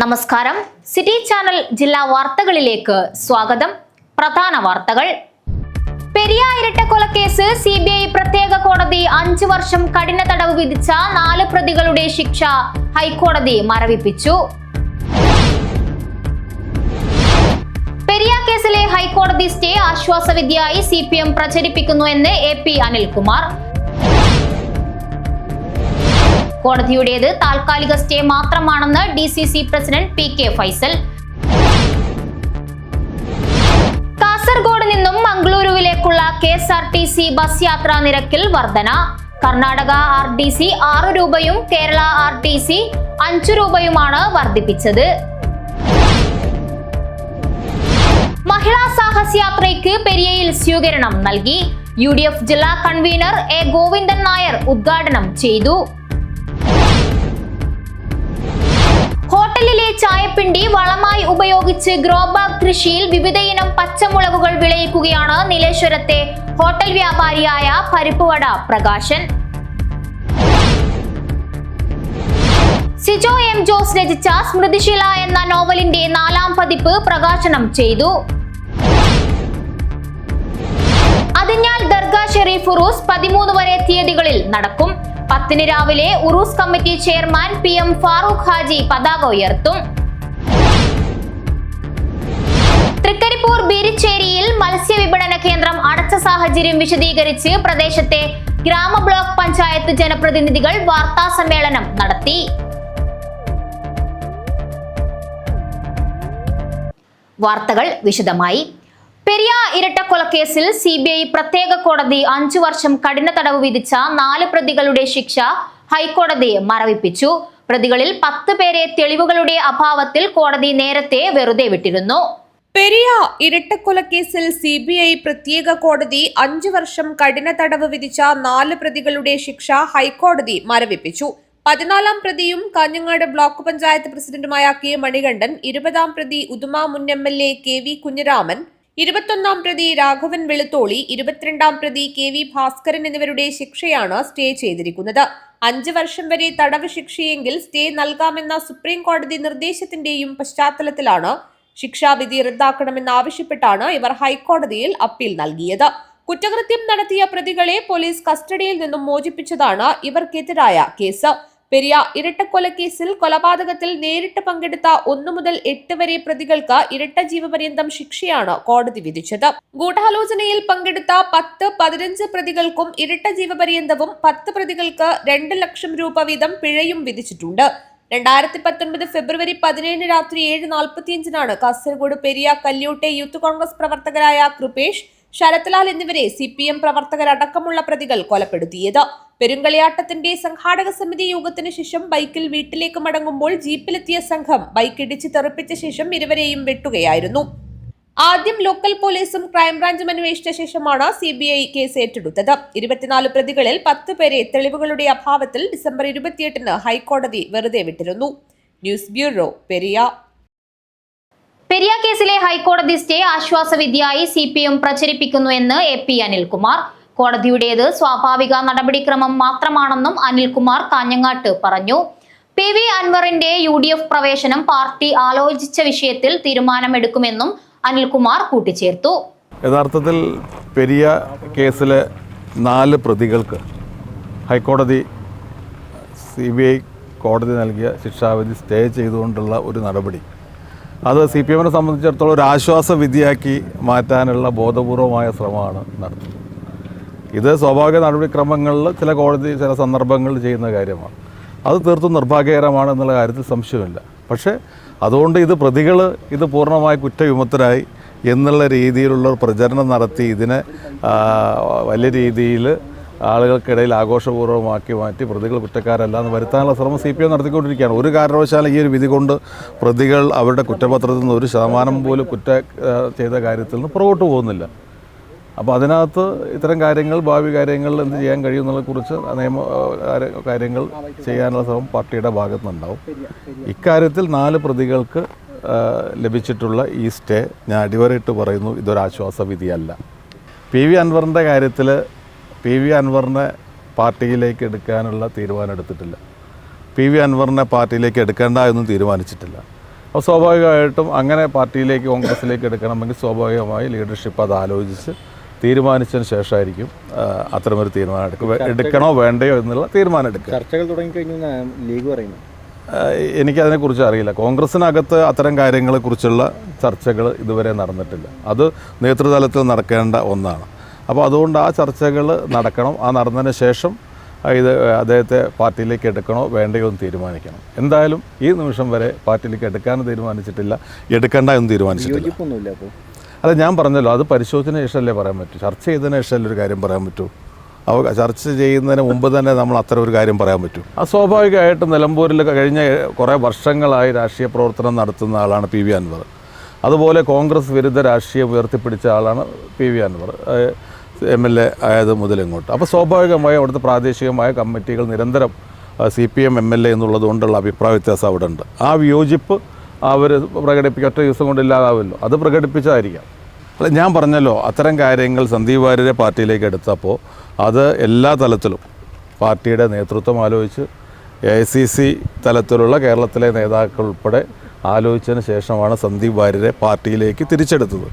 നമസ്കാരം. City channel ജില്ലാ വാർത്തകളിലേക്ക് സ്വാഗതം. പ്രധാന വാർത്തകൾ. പെരിയ ഇരട്ടക്കൊലക്കേസ് സിബിഐ പ്രത്യേക കോടതി 5 വർഷം കഠിന തടവ് വിധിച്ച 4 പ്രതികളുടെ ശിക്ഷ ഹൈക്കോടതി മരവിപ്പിച്ചു. പെരിയ കേസിലെ ഹൈക്കോടതി സ്റ്റേ ആശ്വാസവിധിയായി CPM പ്രചരിപ്പിക്കുന്നുവെന്ന് AP അനിൽകുമാർ. കോടതിയുടേത് താൽക്കാലിക സ്റ്റേ മാത്രമാണെന്ന് DCC president PK Faisal. Kasaragod നിന്നും മംഗളൂരുവിലേക്കുള്ള KSRTC ബസ് യാത്രാ നിരക്കിൽ വർധന. കർണാടക RTC 6 രൂപയും കേരള RTC 5 രൂപയുമാണ് വർദ്ധിപ്പിച്ചത്. മഹിളാ സാഹസ് യാത്രയ്ക്ക് പെരിയയിൽ സ്വീകരണം നൽകി. UDF ജില്ലാ കൺവീനർ A ഗോവിന്ദൻ നായർ ഉദ്ഘാടനം ചെയ്തു. ഹോട്ടലിലെ ചായപ്പിണ്ടി വളമായി ഉപയോഗിച്ച് ഗ്രോബാഗ് കൃഷിയിൽ വിവിധയിനം പച്ചമുളകുകൾ വിളയിക്കുകയാണ് നീലേശ്വരത്തെ ഹോട്ടൽ വ്യാപാരിയായ പരിപ്പുവട പ്രകാശൻ. സിജോ M ജോസ് രചിച്ച സ്മൃതിശില എന്ന നോവലിന്റെ 4ാം പതിപ്പ് പ്രകാശനം ചെയ്തു. അതിഞ്ഞാൽ ദർഗാ ഷെരീഫ് ഉറൂസ് 13 വരെ തീയതികളിൽ നടക്കും. 10 രാവിലെ ഉറൂസ് committee chairman PM Farooq Haji പതാക ഉയർത്തും. തൃക്കരിപ്പൂർ ബീരിച്ചേരിയിൽ മത്സ്യവിപണന കേന്ദ്രം അടച്ച സാഹചര്യം വിശദീകരിച്ച് പ്രദേശത്തെ ഗ്രാമ ബ്ലോക്ക് പഞ്ചായത്ത് ജനപ്രതിനിധികൾ വാർത്താ സമ്മേളനം നടത്തി. വാർത്തകൾ വിശദമായി. പെരിയ ഇരട്ടക്കൊലക്കേസിൽ CBI പ്രത്യേക കോടതി 5 വർഷം കഠിന തടവ് വിധിച്ച 4 പ്രതികളുടെ ശിക്ഷ ഹൈക്കോടതി മരവിപ്പിച്ചു. പ്രതികളിൽ 10 പേരെ തെളിവുകളുടെ അഭാവത്തിൽ കോടതി നേരത്തെ വെറുതെ വിട്ടിരുന്നു. പെരിയ ഇരട്ടക്കൊലക്കേസിൽ CBI പ്രത്യേക കോടതി 5 വർഷം കഠിന തടവ് വിധിച്ച 4 പ്രതികളുടെ ശിക്ഷ ഹൈക്കോടതി മരവിപ്പിച്ചു. 14ാം പ്രതിയും കാഞ്ഞങ്ങാട് ബ്ലോക്ക് പഞ്ചായത്ത് പ്രസിഡന്റുമായ K മണികണ്ഠൻ, 20ാം പ്രതി ഉദുമ മുൻ MLA KV കുഞ്ഞിരാമൻ, 21ാം പ്രതി രാഘവൻ വെളുത്തോളി, 22ാം പ്രതി KV ഭാസ്കരൻ എന്നിവരുടെ ശിക്ഷയാണ് സ്റ്റേ ചെയ്തിരിക്കുന്നത്. 5 വർഷം വരെ തടവ് ശിക്ഷയെങ്കിൽ സ്റ്റേ നൽകാമെന്ന സുപ്രീം കോടതി നിർദ്ദേശത്തിന്റെയും പശ്ചാത്തലത്തിലാണ് ശിക്ഷാവിധി റദ്ദാക്കണമെന്നാവശ്യപ്പെട്ടാണ് ഇവർ ഹൈക്കോടതിയിൽ അപ്പീൽ നൽകിയത്. കുറ്റകൃത്യം നടത്തിയ പ്രതികളെ പോലീസ് കസ്റ്റഡിയിൽ നിന്നും മോചിപ്പിച്ചതാണ് ഇവർക്കെതിരായ കേസ്. പെരിയ ഇരട്ടക്കൊലക്കേസിൽ കൊലപാതകത്തിൽ നേരിട്ട് പങ്കെടുത്ത 1 മുതൽ 8 വരെ പ്രതികൾക്ക് ഇരട്ട ജീവപര്യന്തം ശിക്ഷയാണ് കോടതി വിധിച്ചത്. ഗൂഢാലോചനയിൽ പങ്കെടുത്ത 10, 15 പ്രതികൾക്കും ഇരട്ട ജീവപര്യന്തവും 10 പ്രതികൾക്ക് 2 ലക്ഷം രൂപ വീതം പിഴയും വിധിച്ചിട്ടുണ്ട്. 2019 ഫെബ്രുവരി 17 രാത്രി 7:45 കാസർഗോഡ് പെരിയ കല്യോട്ടെ യൂത്ത് കോൺഗ്രസ് പ്രവർത്തകരായ കൃപേഷ്, ശരത്ലാൽ എന്നിവരെ CPM പ്രവർത്തകരടക്കമുള്ള പ്രതികൾ കൊലപ്പെടുത്തിയത്. പെരുങ്കളിയാട്ടത്തിന്റെ സംഘാടക സമിതി യോഗത്തിന് ശേഷം ബൈക്കിൽ വീട്ടിലേക്ക് മടങ്ങുമ്പോൾ ജീപ്പിലെത്തിയ സംഘം ബൈക്ക് ഇടിച്ച് തെറിപ്പിച്ച ശേഷം ഇരുവരെയും വെട്ടുകയായിരുന്നു. ആദ്യം ലോക്കൽ പോലീസും ക്രൈംബ്രാഞ്ചും അന്വേഷിച്ച ശേഷമാണ് CBI കേസ് ഏറ്റെടുത്തത്. 24 പ്രതികളിൽ 10 പേരെ തെളിവുകളുടെ അഭാവത്തിൽ ഡിസംബർ 28 ഹൈക്കോടതി വെറുതെ വിട്ടിരുന്നു. News bureau, Periya. പെരിയ കേസിലെ ഹൈക്കോടതി സ്റ്റേ ആശ്വാസവിധിയായി CPM പ്രചരിപ്പിക്കുന്നുവെന്ന് AP അനിൽകുമാർ. കോടതിയുടേത് സ്വാഭാവിക നടപടിക്രമം മാത്രമാണെന്നും അനിൽകുമാർ കാഞ്ഞങ്ങാട്ട് പറഞ്ഞു. PV അൻവറിന്റെ UDF പ്രവേശനം പാർട്ടി ആലോചിച്ച വിഷയത്തിൽ തീരുമാനമെടുക്കുമെന്നും അനിൽകുമാർ കൂട്ടിച്ചേർത്തു. യഥാർത്ഥത്തിൽ പെരിയ കേസിലെ 4 പ്രതികൾക്ക് ഹൈക്കോടതി CBI കോടതി നൽകിയ ശിക്ഷാവിധി സ്റ്റേ ചെയ്തുകൊണ്ടുള്ള ഒരു നടപടി, അത് CPMനെ സംബന്ധിച്ചിടത്തോളം ഒരു ആശ്വാസ വിധിയാക്കി മാറ്റാനുള്ള ബോധപൂർവമായ ശ്രമമാണ് നടത്തുന്നത്. ഇത് സ്വാഭാവിക നടപടിക്രമങ്ങളിൽ ചില സന്ദർഭങ്ങളിൽ ചെയ്യുന്ന കാര്യമാണ്. അത് തീർത്തും നിർഭാഗ്യകരമാണ് എന്നുള്ള കാര്യത്തിൽ സംശയമില്ല. പക്ഷേ അതുകൊണ്ട് പ്രതികൾ പൂർണ്ണമായി കുറ്റവിമുക്തരായി എന്നുള്ള രീതിയിലുള്ള പ്രചരണം നടത്തി ഇതിനെ വലിയ രീതിയിൽ ആളുകൾക്കിടയിൽ ആഘോഷപൂർവ്വമാക്കി മാറ്റി പ്രതികൾ കുറ്റക്കാരല്ല എന്ന് വരുത്താനുള്ള ശ്രമം CPM നടത്തിക്കൊണ്ടിരിക്കുകയാണ്. ഒരു കാരണവശാലും ഈ ഒരു വിധി കൊണ്ട് പ്രതികൾ അവരുടെ കുറ്റപത്രത്തിൽ നിന്ന് 1% പോലും ചെയ്ത കാര്യത്തിൽ നിന്ന് പുറകോട്ട് പോകുന്നില്ല. അപ്പോൾ അതിനകത്ത് ഇത്തരം കാര്യങ്ങൾ, ഭാവി കാര്യങ്ങളിൽ എന്ത് ചെയ്യാൻ കഴിയുമെന്നതിനെക്കുറിച്ച് കാര്യങ്ങൾ ചെയ്യാനുള്ള ശ്രമം പാർട്ടിയുടെ ഭാഗത്തു നിന്നുണ്ടാവും. ഇക്കാര്യത്തിൽ 4 പ്രതികൾക്ക് ലഭിച്ചിട്ടുള്ള ഈ സ്റ്റേ ഞാൻ അടിവരയിട്ട് പറയുന്നു, ഇതൊരാശ്വാസ വിധിയല്ല. PV അൻവറിൻ്റെ കാര്യത്തിൽ PV അൻവറിനെ പാർട്ടിയിലേക്ക് എടുക്കാനുള്ള തീരുമാനം എടുത്തിട്ടില്ല. PV അൻവറിനെ പാർട്ടിയിലേക്ക് എടുക്കേണ്ട എന്നും തീരുമാനിച്ചിട്ടില്ല. അപ്പോൾ സ്വാഭാവികമായിട്ടും അങ്ങനെ പാർട്ടിയിലേക്ക് കോൺഗ്രസിലേക്ക് എടുക്കണമെങ്കിൽ സ്വാഭാവികമായി ലീഡർഷിപ്പ് അത് ആലോചിച്ച് തീരുമാനിച്ചതിന് ശേഷമായിരിക്കും അത്തരമൊരു തീരുമാനം എടുക്കണോ വേണ്ടയോ എന്നുള്ള തീരുമാനം എടുക്കുക. ചർച്ചകൾ തുടങ്ങിക്കഴിഞ്ഞു ലീഗ് പറയുന്നു. എനിക്കതിനെക്കുറിച്ച് അറിയില്ല. കോൺഗ്രസിനകത്ത് അത്തരം കാര്യങ്ങളെക്കുറിച്ചുള്ള ചർച്ചകൾ ഇതുവരെ നടന്നിട്ടില്ല. അത് നേതൃതലത്തിൽ നടക്കേണ്ട ഒന്നാണ്. അപ്പോൾ അതുകൊണ്ട് ആ ചർച്ചകൾ നടക്കണം. ആ നടന്നതിന് ശേഷം ഇത് അദ്ദേഹത്തെ പാർട്ടിയിലേക്ക് എടുക്കണോ വേണ്ടയോ എന്ന് തീരുമാനിക്കണം. എന്തായാലും ഈ നിമിഷം വരെ പാർട്ടിയിലേക്ക് എടുക്കാനും തീരുമാനിച്ചിട്ടില്ല, എടുക്കേണ്ട എന്ന് തീരുമാനിച്ചിട്ടില്ല. അല്ല, ഞാൻ പറഞ്ഞല്ലോ, അത് പരിശോധന ശേഷമല്ലേ പറയാൻ പറ്റൂ. ചർച്ച ചെയ്തതിന് ശേഷമല്ലേ ഒരു കാര്യം പറയാൻ പറ്റൂ. ചർച്ച ചെയ്യുന്നതിന് മുമ്പ് തന്നെ നമ്മൾ അത്തരം ഒരു കാര്യം പറയാൻ പറ്റും. അത് സ്വാഭാവികമായിട്ടും നിലമ്പൂരിൽ കഴിഞ്ഞ കുറേ വർഷങ്ങളായി രാഷ്ട്രീയ പ്രവർത്തനം നടത്തുന്ന ആളാണ് പി വി അൻവർ. അതുപോലെ കോൺഗ്രസ് വിരുദ്ധ രാഷ്ട്രീയം ഉയർത്തിപ്പിടിച്ച ആളാണ് പി വി അൻവർ, MLA ആയത് മുതൽ ഇങ്ങോട്ട്. അപ്പോൾ സ്വാഭാവികമായി അവിടുത്തെ പ്രാദേശികമായ കമ്മിറ്റികൾ നിരന്തരം CPM MLA എന്നുള്ളത് കൊണ്ടുള്ള അഭിപ്രായ വ്യത്യാസം അവിടെ ഉണ്ട്. ആ വിയോജിപ്പ് അവർ പ്രകടിപ്പിക്കുക ഒറ്റ ദിവസം കൊണ്ട് ഇല്ലാതാവുമല്ലോ, അത് പ്രകടിപ്പിച്ചതായിരിക്കാം. അല്ല, ഞാൻ പറഞ്ഞല്ലോ, അത്തരം കാര്യങ്ങൾ സന്ദീപ് വാര്യരെ പാർട്ടിയിലേക്ക് എടുത്തപ്പോൾ അത് എല്ലാ തലത്തിലും പാർട്ടിയുടെ നേതൃത്വം ആലോചിച്ച് AICC തലത്തിലുള്ള കേരളത്തിലെ നേതാക്കൾ ഉൾപ്പെടെ ആലോചിച്ചതിന് ശേഷമാണ് സന്ദീപ് വാര്യരെ പാർട്ടിയിലേക്ക് തിരിച്ചെടുത്തത്,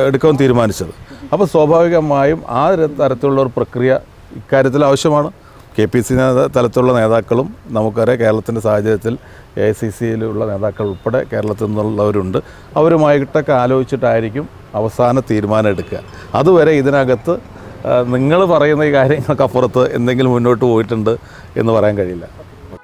എടുക്കാൻ തീരുമാനിച്ചത്. അപ്പോൾ സ്വാഭാവികമായും ആ തരത്തിലുള്ള ഒരു പ്രക്രിയ ഇക്കാര്യത്തിൽ ആവശ്യമാണ്. KPC തലത്തിലുള്ള നേതാക്കളും നമുക്കറിയാം, കേരളത്തിൻ്റെ സാഹചര്യത്തിൽ AICCയിലുള്ള നേതാക്കൾ ഉൾപ്പെടെ കേരളത്തിൽ നിന്നുള്ളവരുണ്ട്. അവരുമായിട്ടൊക്കെ ആലോചിച്ചിട്ടായിരിക്കും അവസാന തീരുമാനം എടുക്കുക. അതുവരെ ഇതിനകത്ത് നിങ്ങൾ പറയുന്ന ഈ കാര്യങ്ങൾക്കപ്പുറത്ത് എന്തെങ്കിലും മുന്നോട്ട് പോയിട്ടുണ്ട് എന്ന് പറയാൻ കഴിയില്ല.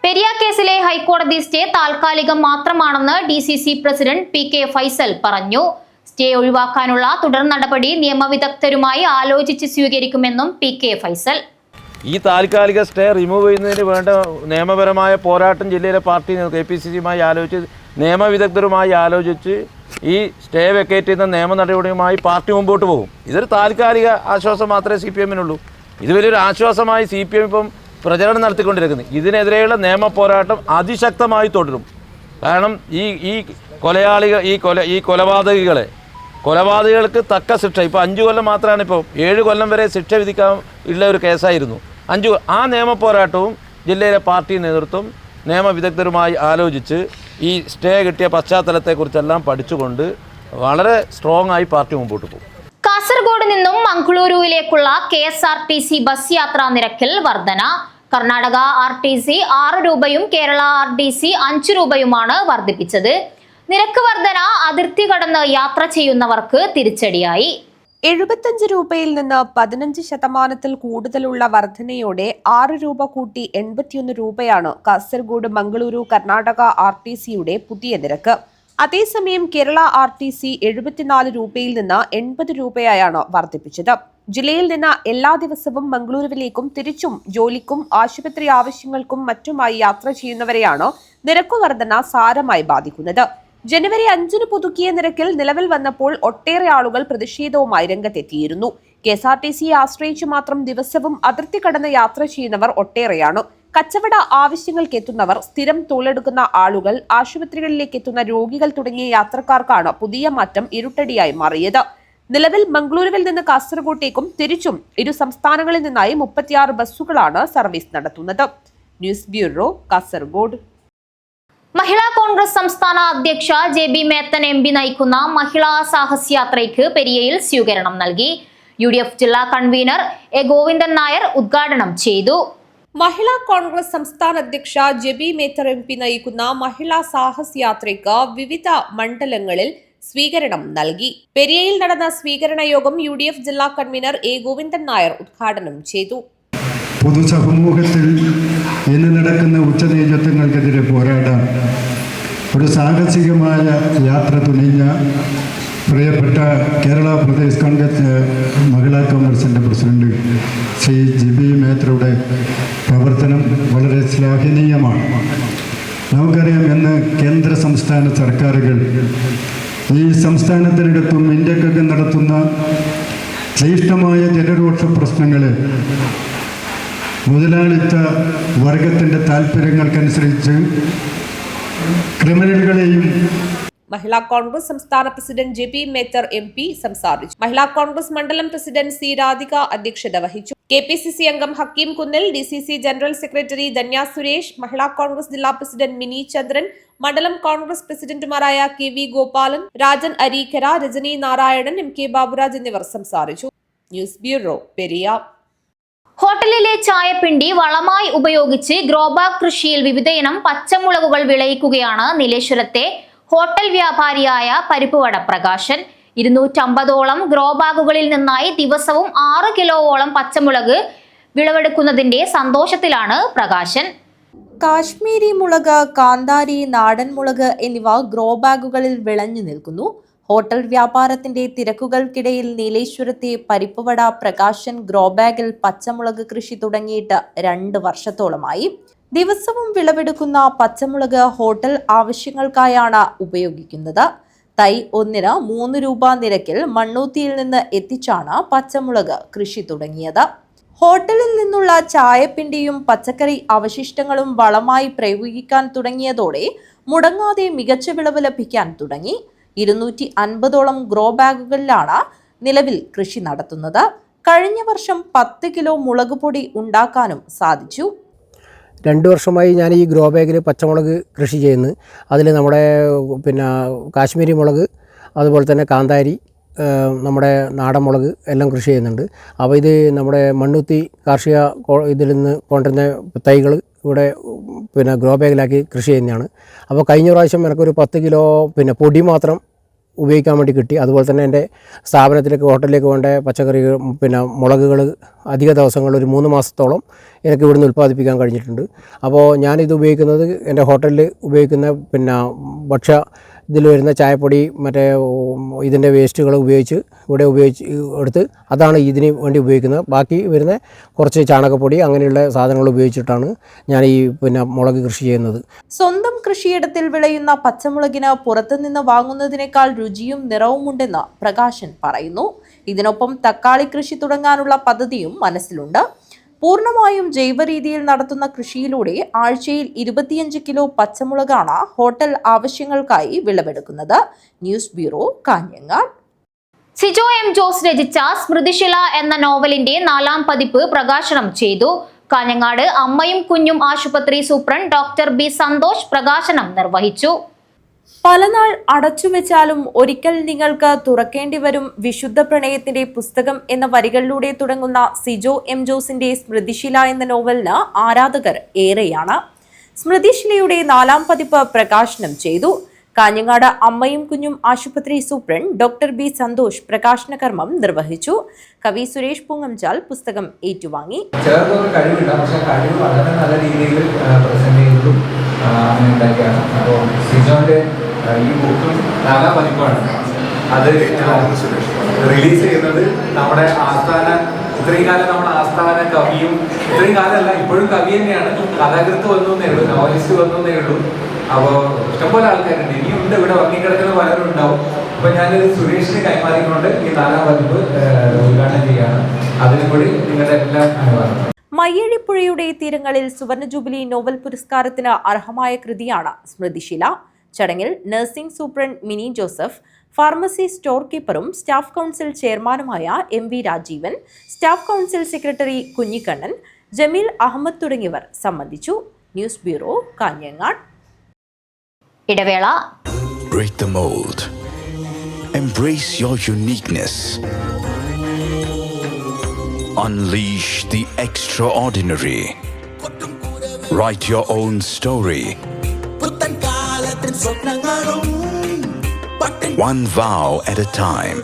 പെരിയ കേസിലെ ഹൈക്കോടതി സ്റ്റേ താൽക്കാലികം മാത്രമാണെന്ന് DCC പ്രസിഡന്റ് PK ഫൈസൽ പറഞ്ഞു. സ്റ്റേ ഒഴിവാക്കാനുള്ള തുടർ നടപടി നിയമവിദഗ്ധരുമായി ആലോചിച്ച് സ്വീകരിക്കുമെന്നും PK ഫൈസൽ. ഈ താൽക്കാലിക സ്റ്റേ റിമൂവ് ചെയ്യുന്നതിന് വേണ്ട നിയമപരമായ പോരാട്ടം ജില്ലയിലെ പാർട്ടി KPCCയുമായി ആലോചിച്ച് നിയമവിദഗ്ധരുമായി ആലോചിച്ച് ഈ സ്റ്റേ വെക്കേറ്റ് ചെയ്യുന്ന നിയമ നടപടിയുമായി പാർട്ടി മുമ്പോട്ട് പോകും. ഇതൊരു താൽക്കാലിക ആശ്വാസം മാത്രമേ CPMനുള്ളൂ. ഇത് വലിയൊരു ആശ്വാസമായി CPM ഇപ്പം പ്രചരണം നടത്തിക്കൊണ്ടിരിക്കുന്നത്. ഇതിനെതിരെയുള്ള നിയമ പോരാട്ടം അതിശക്തമായി തുടരും. കാരണം ഈ കൊലപാതകികൾക്ക് തക്ക ശിക്ഷ ഇപ്പോൾ 5 കൊല്ലം മാത്രമാണ്, ഇപ്പോൾ 7 കൊല്ലം വരെ ശിക്ഷ വിധിക്കാൻ ഉള്ള ഒരു കേസായിരുന്നു. ആ നിയമ പോരാട്ടവും ജില്ലയിലെ പാർട്ടി നേതൃത്വം നിയമവിദഗ്ധരുമായി ആലോചിച്ച് ഈ സ്റ്റേ കിട്ടിയ പശ്ചാത്തലത്തെക്കുറിച്ചെല്ലാം പഠിച്ചുകൊണ്ട് വളരെ സ്ട്രോങ് ആയി പാർട്ടി മുമ്പോട്ട് പോകും. കാസർഗോഡ് നിന്നും മംഗളൂരുവിലേക്കുള്ള KSRTC ബസ് യാത്രാ നിരക്കിൽ വർധന. കർണാടക RTC 6 രൂപയും കേരള RTC 5 രൂപയുമാണ് വർദ്ധിപ്പിച്ചത്. നിരക്ക് വർധന അതിർത്തി കടന്ന് യാത്ര ചെയ്യുന്നവർക്ക് തിരിച്ചടിയായി. 75 രൂപയിൽ നിന്ന് 15% കൂടുതലുള്ള വർധനയോടെ 6 രൂപ കൂട്ടി 81 രൂപയാണ് കാസർഗോഡ് മംഗളൂരു കർണാടക RTCയുടെ പുതിയ നിരക്ക്. അതേസമയം കേരള RTC 74 രൂപയിൽ നിന്ന് 80 രൂപയായാണ് വർദ്ധിപ്പിച്ചത്. ജില്ലയിൽ നിന്ന് എല്ലാ ദിവസവും മംഗളൂരുവിലേക്കും തിരിച്ചും ജോലിക്കും ആശുപത്രി ആവശ്യങ്ങൾക്കും മറ്റുമായി യാത്ര ചെയ്യുന്നവരെയാണ് നിരക്ക് വർധന സാരമായി ബാധിക്കുന്നത്. ജനുവരി 5 പുതുക്കിയ നിരക്കിൽ നിലവിൽ വന്നപ്പോൾ ഒട്ടേറെ ആളുകൾ പ്രതിഷേധവുമായി രംഗത്തെത്തിയിരുന്നു. KSRTCയെ ആശ്രയിച്ചു മാത്രം ദിവസവും അതിർത്തി കടന്ന് യാത്ര ചെയ്യുന്നവർ ഒട്ടേറെയാണ്. കച്ചവട ആവശ്യങ്ങൾക്ക് എത്തുന്നവർ, സ്ഥിരം തൊഴിലെടുക്കുന്ന ആളുകൾ, ആശുപത്രികളിലേക്ക് എത്തുന്ന രോഗികൾ തുടങ്ങിയ യാത്രക്കാർക്കാണ് പുതിയ മാറ്റം ഇരുട്ടടിയായി മാറിയത്. നിലവിൽ മംഗളൂരുവിൽ നിന്ന് കാസർഗോട്ടേക്കും തിരിച്ചും ഇരു സംസ്ഥാനങ്ങളിൽ നിന്നായി 36 ബസ്സുകളാണ് സർവീസ് നടത്തുന്നത്. News bureau, Kasaragod. മഹിളാ കോൺഗ്രസ് സംസ്ഥാന അധ്യക്ഷ JB മേത്തൻ MP നയിക്കുന്ന മഹിളാ സാഹസ് യാത്രയ്ക്ക് പെരിയയിൽ സ്വീകരണം നൽകി. UDF ജില്ലാ കൺവീനർ A ഗോവിന്ദൻ നായർ ഉദ്ഘാടനം ചെയ്തു. മഹിളാ കോൺഗ്രസ് സംസ്ഥാന അധ്യക്ഷ JB മേത്തൻ MP നയിക്കുന്ന മഹിളാ സാഹസ് യാത്രയ്ക്ക് വിവിധ മണ്ഡലങ്ങളിൽ സ്വീകരണം നൽകി. പെരിയയിൽ നടന്ന സ്വീകരണ യോഗം UDF ജില്ലാ കൺവീനർ A ഗോവിന്ദൻ നായർ ഉദ്ഘാടനം ചെയ്തു. പൊതുസമൂഹത്തിൽ ഇന്ന് നടക്കുന്ന ഉച്ചനീചത്വങ്ങൾക്കെതിരെ പോരാടാൻ ഒരു സാഹസികമായ യാത്ര തുനിഞ്ഞ പ്രിയപ്പെട്ട കേരള പ്രദേശ് കോൺഗ്രസ് മഹിളാ കോൺഗ്രസിൻ്റെ പ്രസിഡന്റ് ശ്രീ JB മേത്തയുടെ പ്രവർത്തനം വളരെ ശ്ലാഘനീയമാണ്. നമുക്കറിയാം, ഇന്ന് കേന്ദ്ര സംസ്ഥാന സർക്കാരുകൾ ഈ സംസ്ഥാനത്തിനകത്തും ഇന്ത്യക്കൊക്കെ നടത്തുന്ന ക്ലിഷ്ടമായ ജനരോഷ പ്രശ്നങ്ങളെ മുതലാളിത്ത വർഗത്തിൻ്റെ താല്പര്യങ്ങൾക്കനുസരിച്ച് ക്രിമിനലുകളെയും. മഹിളാ കോൺഗ്രസ് സംസ്ഥാന പ്രസിഡന്റ് JB മേത്തർ MP സംസാരിച്ചു. മഹിളാ കോൺഗ്രസ് മണ്ഡലം പ്രസിഡന്റ് C രാധിക അധ്യക്ഷത വഹിച്ചു. KPCC അംഗം Hakeem Kunnil, DCC general secretary Dhanya Suresh, Mahila Congress ജില്ലാ പ്രസിഡന്റ് മിനി ചന്ദ്രൻ, മണ്ഡലം കോൺഗ്രസ് പ്രസിഡന്റുമാരായ KV ഗോപാലൻ, രാജൻ അരീക്കര, രജനി നാരായണൻ, MK ബാബുരാജ് എന്നിവർ സംസാരിച്ചു. News bureau, Periya. ഹോട്ടലിലെ ചായപ്പിണ്ടി വളമായി ഉപയോഗിച്ച് ഗ്രോബാഗ് കൃഷിയിൽ വിവിധയിനം പച്ചമുളകുകൾ വിളയിക്കുകയാണ് നീലേശ്വരത്തെ ഹോട്ടൽ വ്യാപാരിയായ പരിപ്പുവട പ്രകാശൻ. 250ഓളം ഗ്രോബാഗുകളിൽ നിന്നായി ദിവസവും 6 കിലോയോളം പച്ചമുളക് വിളവെടുക്കുന്നതിന്റെ സന്തോഷത്തിലാണ് പ്രകാശൻ. കാശ്മീരി മുളക്, കാന്താരി, നാടൻ മുളക് എന്നിവ ഗ്രോ ബാഗുകളിൽ വിളഞ്ഞു നിൽക്കുന്നു. ഹോട്ടൽ വ്യാപാരത്തിന്റെ തിരക്കുകൾക്കിടയിൽ നീലേശ്വരത്തെ പരിപ്പുവട പ്രകാശൻ ഗ്രോ ബാഗിൽ പച്ചമുളക് കൃഷി തുടങ്ങിയിട്ട് 2 വർഷത്തോളമായി. ദിവസവും വിളവെടുക്കുന്ന പച്ചമുളക് ഹോട്ടൽ ആവശ്യങ്ങൾക്കായാണ് ഉപയോഗിക്കുന്നത്. തൈ 1-ന് 3 രൂപ നിരക്കിൽ മണ്ണൂത്തിയിൽ നിന്ന് എത്തിച്ചാണ് പച്ചമുളക് കൃഷി തുടങ്ങിയത്. ഹോട്ടലിൽ നിന്നുള്ള ചായപ്പിണ്ടിയും പച്ചക്കറി അവശിഷ്ടങ്ങളും വളമായി പ്രയോഗിക്കാൻ തുടങ്ങിയതോടെ മുടങ്ങാതെ മികച്ച വിളവ് ലഭിക്കാൻ തുടങ്ങി. 250ഓളം ഗ്രോ ബാഗുകളിലാണ് നിലവിൽ കൃഷി നടത്തുന്നത്. കഴിഞ്ഞ വർഷം 10 കിലോ മുളക് പൊടി ഉണ്ടാക്കാനും സാധിച്ചു. 2 വർഷമായി ഞാൻ ഈ ഗ്രോ ബാഗിൽ പച്ചമുളക് കൃഷി ചെയ്യുന്നു. അതിൽ നമ്മുടെ കാശ്മീരി മുളക്, അതുപോലെ തന്നെ കാന്താരി, നമ്മുടെ നാടൻ മുളക് എല്ലാം കൃഷി ചെയ്യുന്നുണ്ട്. അപ്പോൾ ഇത് നമ്മുടെ മണ്ണുത്തി കാർഷിക ഇതിൽ നിന്ന് കൊണ്ടുവരുന്ന തൈകൾ ഇവിടെ ഗ്രോ ബാഗിലാക്കി കൃഷി ചെയ്യുന്നതാണ്. അപ്പോൾ കഴിഞ്ഞ പ്രാവശ്യം എനിക്കൊരു 10 കിലോ പൊടി മാത്രം ഉപയോഗിക്കാൻ വേണ്ടി കിട്ടി. അതുപോലെ തന്നെ എൻ്റെ സ്ഥാപനത്തിലേക്ക് ഹോട്ടലിലേക്ക് വേണ്ട പച്ചക്കറികൾ മുളകുകൾ അധിക ദിവസങ്ങൾ ഒരു 3 മാസത്തോളം എനിക്ക് ഇവിടുന്ന് ഉൽപ്പാദിപ്പിക്കാൻ കഴിഞ്ഞിട്ടുണ്ട്. അപ്പോൾ ഞാനിത് ഉപയോഗിക്കുന്നത് എൻ്റെ ഹോട്ടലിൽ ഉപയോഗിക്കുന്ന ഭക്ഷ്യ ഇതിൽ വരുന്ന ചായപ്പൊടി മറ്റേ ഇതിൻ്റെ വേസ്റ്റുകൾ ഉപയോഗിച്ച് എടുത്ത് അതാണ് ഇതിന് വേണ്ടി ഉപയോഗിക്കുന്നത്. ബാക്കി വരുന്ന കുറച്ച് ചാണകപ്പൊടി അങ്ങനെയുള്ള സാധനങ്ങൾ ഉപയോഗിച്ചിട്ടാണ് ഞാൻ ഈ മുളക് കൃഷി ചെയ്യുന്നത്. സ്വന്തം കൃഷിയിടത്തിൽ വിളയുന്ന പച്ചമുളകിന് പുറത്തുനിന്ന് വാങ്ങുന്നതിനേക്കാൾ രുചിയും നിറവുമുണ്ടെന്ന് പ്രകാശൻ പറയുന്നു. ഇതിനൊപ്പം തക്കാളി കൃഷി തുടങ്ങാനുള്ള പദ്ധതിയും മനസ്സിലുണ്ട്. പൂർണ്ണമായും ജൈവ രീതിയിൽ നടത്തുന്ന കൃഷിയിലൂടെ ആഴ്ചയിൽ 25 കിലോ പച്ചമുളകാണ് ഹോട്ടൽ ആവശ്യങ്ങൾക്കായി വിളവെടുക്കുന്നത്. News bureau, Kanhangad. Sijo M Jose രചിച്ച സ്മൃതിശില എന്ന നോവലിന്റെ 4ാം പതിപ്പ് പ്രകാശനം ചെയ്തു. കാഞ്ഞങ്ങാട് അമ്മയും കുഞ്ഞും ആശുപത്രി സൂപ്രണ്ട് ഡോക്ടർ ബി സന്തോഷ് പ്രകാശനം നിർവഹിച്ചു. പലനാൾ അടച്ചുവെച്ചാലും ഒരിക്കൽ നിങ്ങൾക്ക് തുറക്കേണ്ടി വരും വിശുദ്ധ പ്രണയത്തിന്റെ പുസ്തകം എന്ന വരികളിലൂടെ തുടങ്ങുന്ന സിജോ എം ജോസിന്റെ സ്മൃതിശില എന്ന നോവലിന് ആരാധകർ ഏറെയാണ്. സ്മൃതിശിലയുടെ 4ാം പതിപ്പ് പ്രകാശനം ചെയ്തു. കാഞ്ഞങ്ങാട് അമ്മയും കുഞ്ഞും ആശുപത്രി സൂപ്രണ്ട് ഡോക്ടർ ബി സന്തോഷ് പ്രകാശന കർമ്മം നിർവഹിച്ചു. കവി സുരേഷ് പൂങ്ങംചാൽ പുസ്തകം ഏറ്റുവാങ്ങി. ചേർന്നൊരു കഴിവില്ല, പക്ഷെ കഴിവ് വളരെ നല്ല രീതിയിൽ പ്രസന്റ് ചെയ്തതും ഉണ്ടാക്കിയാണ്. അപ്പോൾ സിജോന്റെ ഈ ബുക്കും 4ാം പതിപ്പാണ്. അത് റിലീസ് ചെയ്യുന്നത് നമ്മുടെ ആസ്ഥാന, ഇത്രയും കാലം നമ്മുടെ ആസ്ഥാന കവിയും, ഇത്രയും കാലമല്ല ഇപ്പോഴും കവി തന്നെയാണ്, കഥാകൃത്ത് വന്നേ ഉള്ളൂ, നോവലിസ്റ്റ് വന്നേ ഉള്ളൂ. അപ്പോൾ ഇഷ്ടംപോലെ ആൾക്കാരുണ്ട്, ഇനിയുണ്ട്, ഇവിടെ ഉറങ്ങിക്കിടക്കുന്ന പലരും ഉണ്ടാവും. അപ്പൊ ഞാനിത് സുരേഷിന് കൈമാറിക്കൊണ്ട് ഈ 4ാം പതിപ്പ് ഉദ്ഘാടനം ചെയ്യാണ്. അതിനും കൂടി നിങ്ങളുടെ എല്ലാം അനുവാദം. മയ്യഴിപ്പുഴയുടെ തീരങ്ങളിൽ സുവർണ ജൂബിലി നോവൽ പുരസ്കാരത്തിന് അർഹമായ കൃതിയാണ് സ്മൃതിശില. ചടങ്ങിൽ nursing superintendent Mini Joseph, pharmacy store കീപ്പറും സ്റ്റാഫ് കൗൺസിൽ ചെയർമാനുമായ MV Rajeevan, staff council secretary Kunhikannan, Jameel Ahmed തുടങ്ങിയവർ സംബന്ധിച്ചു. News bureau, Kanhangad. ഇടവേള. Break the mold. Embrace your uniqueness. Unleash the extraordinary. Write your own story. One vow at a time.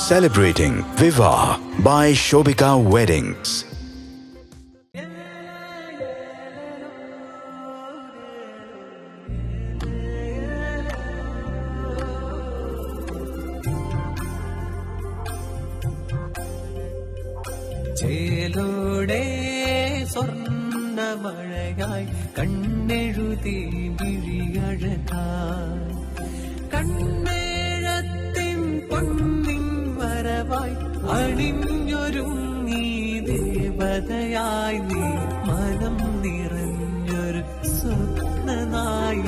Celebrating Viva by Shobika Weddings. ചേലോടെ സ്വർണ്ണമഴയായി കണ്ണെഴുതി വിഴിയഴകായി കണ്ണേഴത്തിൻ പൊന്നിൻ വരവായി അണിഞ്ഞൊരുങ്ങി ദേവതയായി നീ മനം നിറഞ്ഞൊരു സ്വപ്നനായികയായി.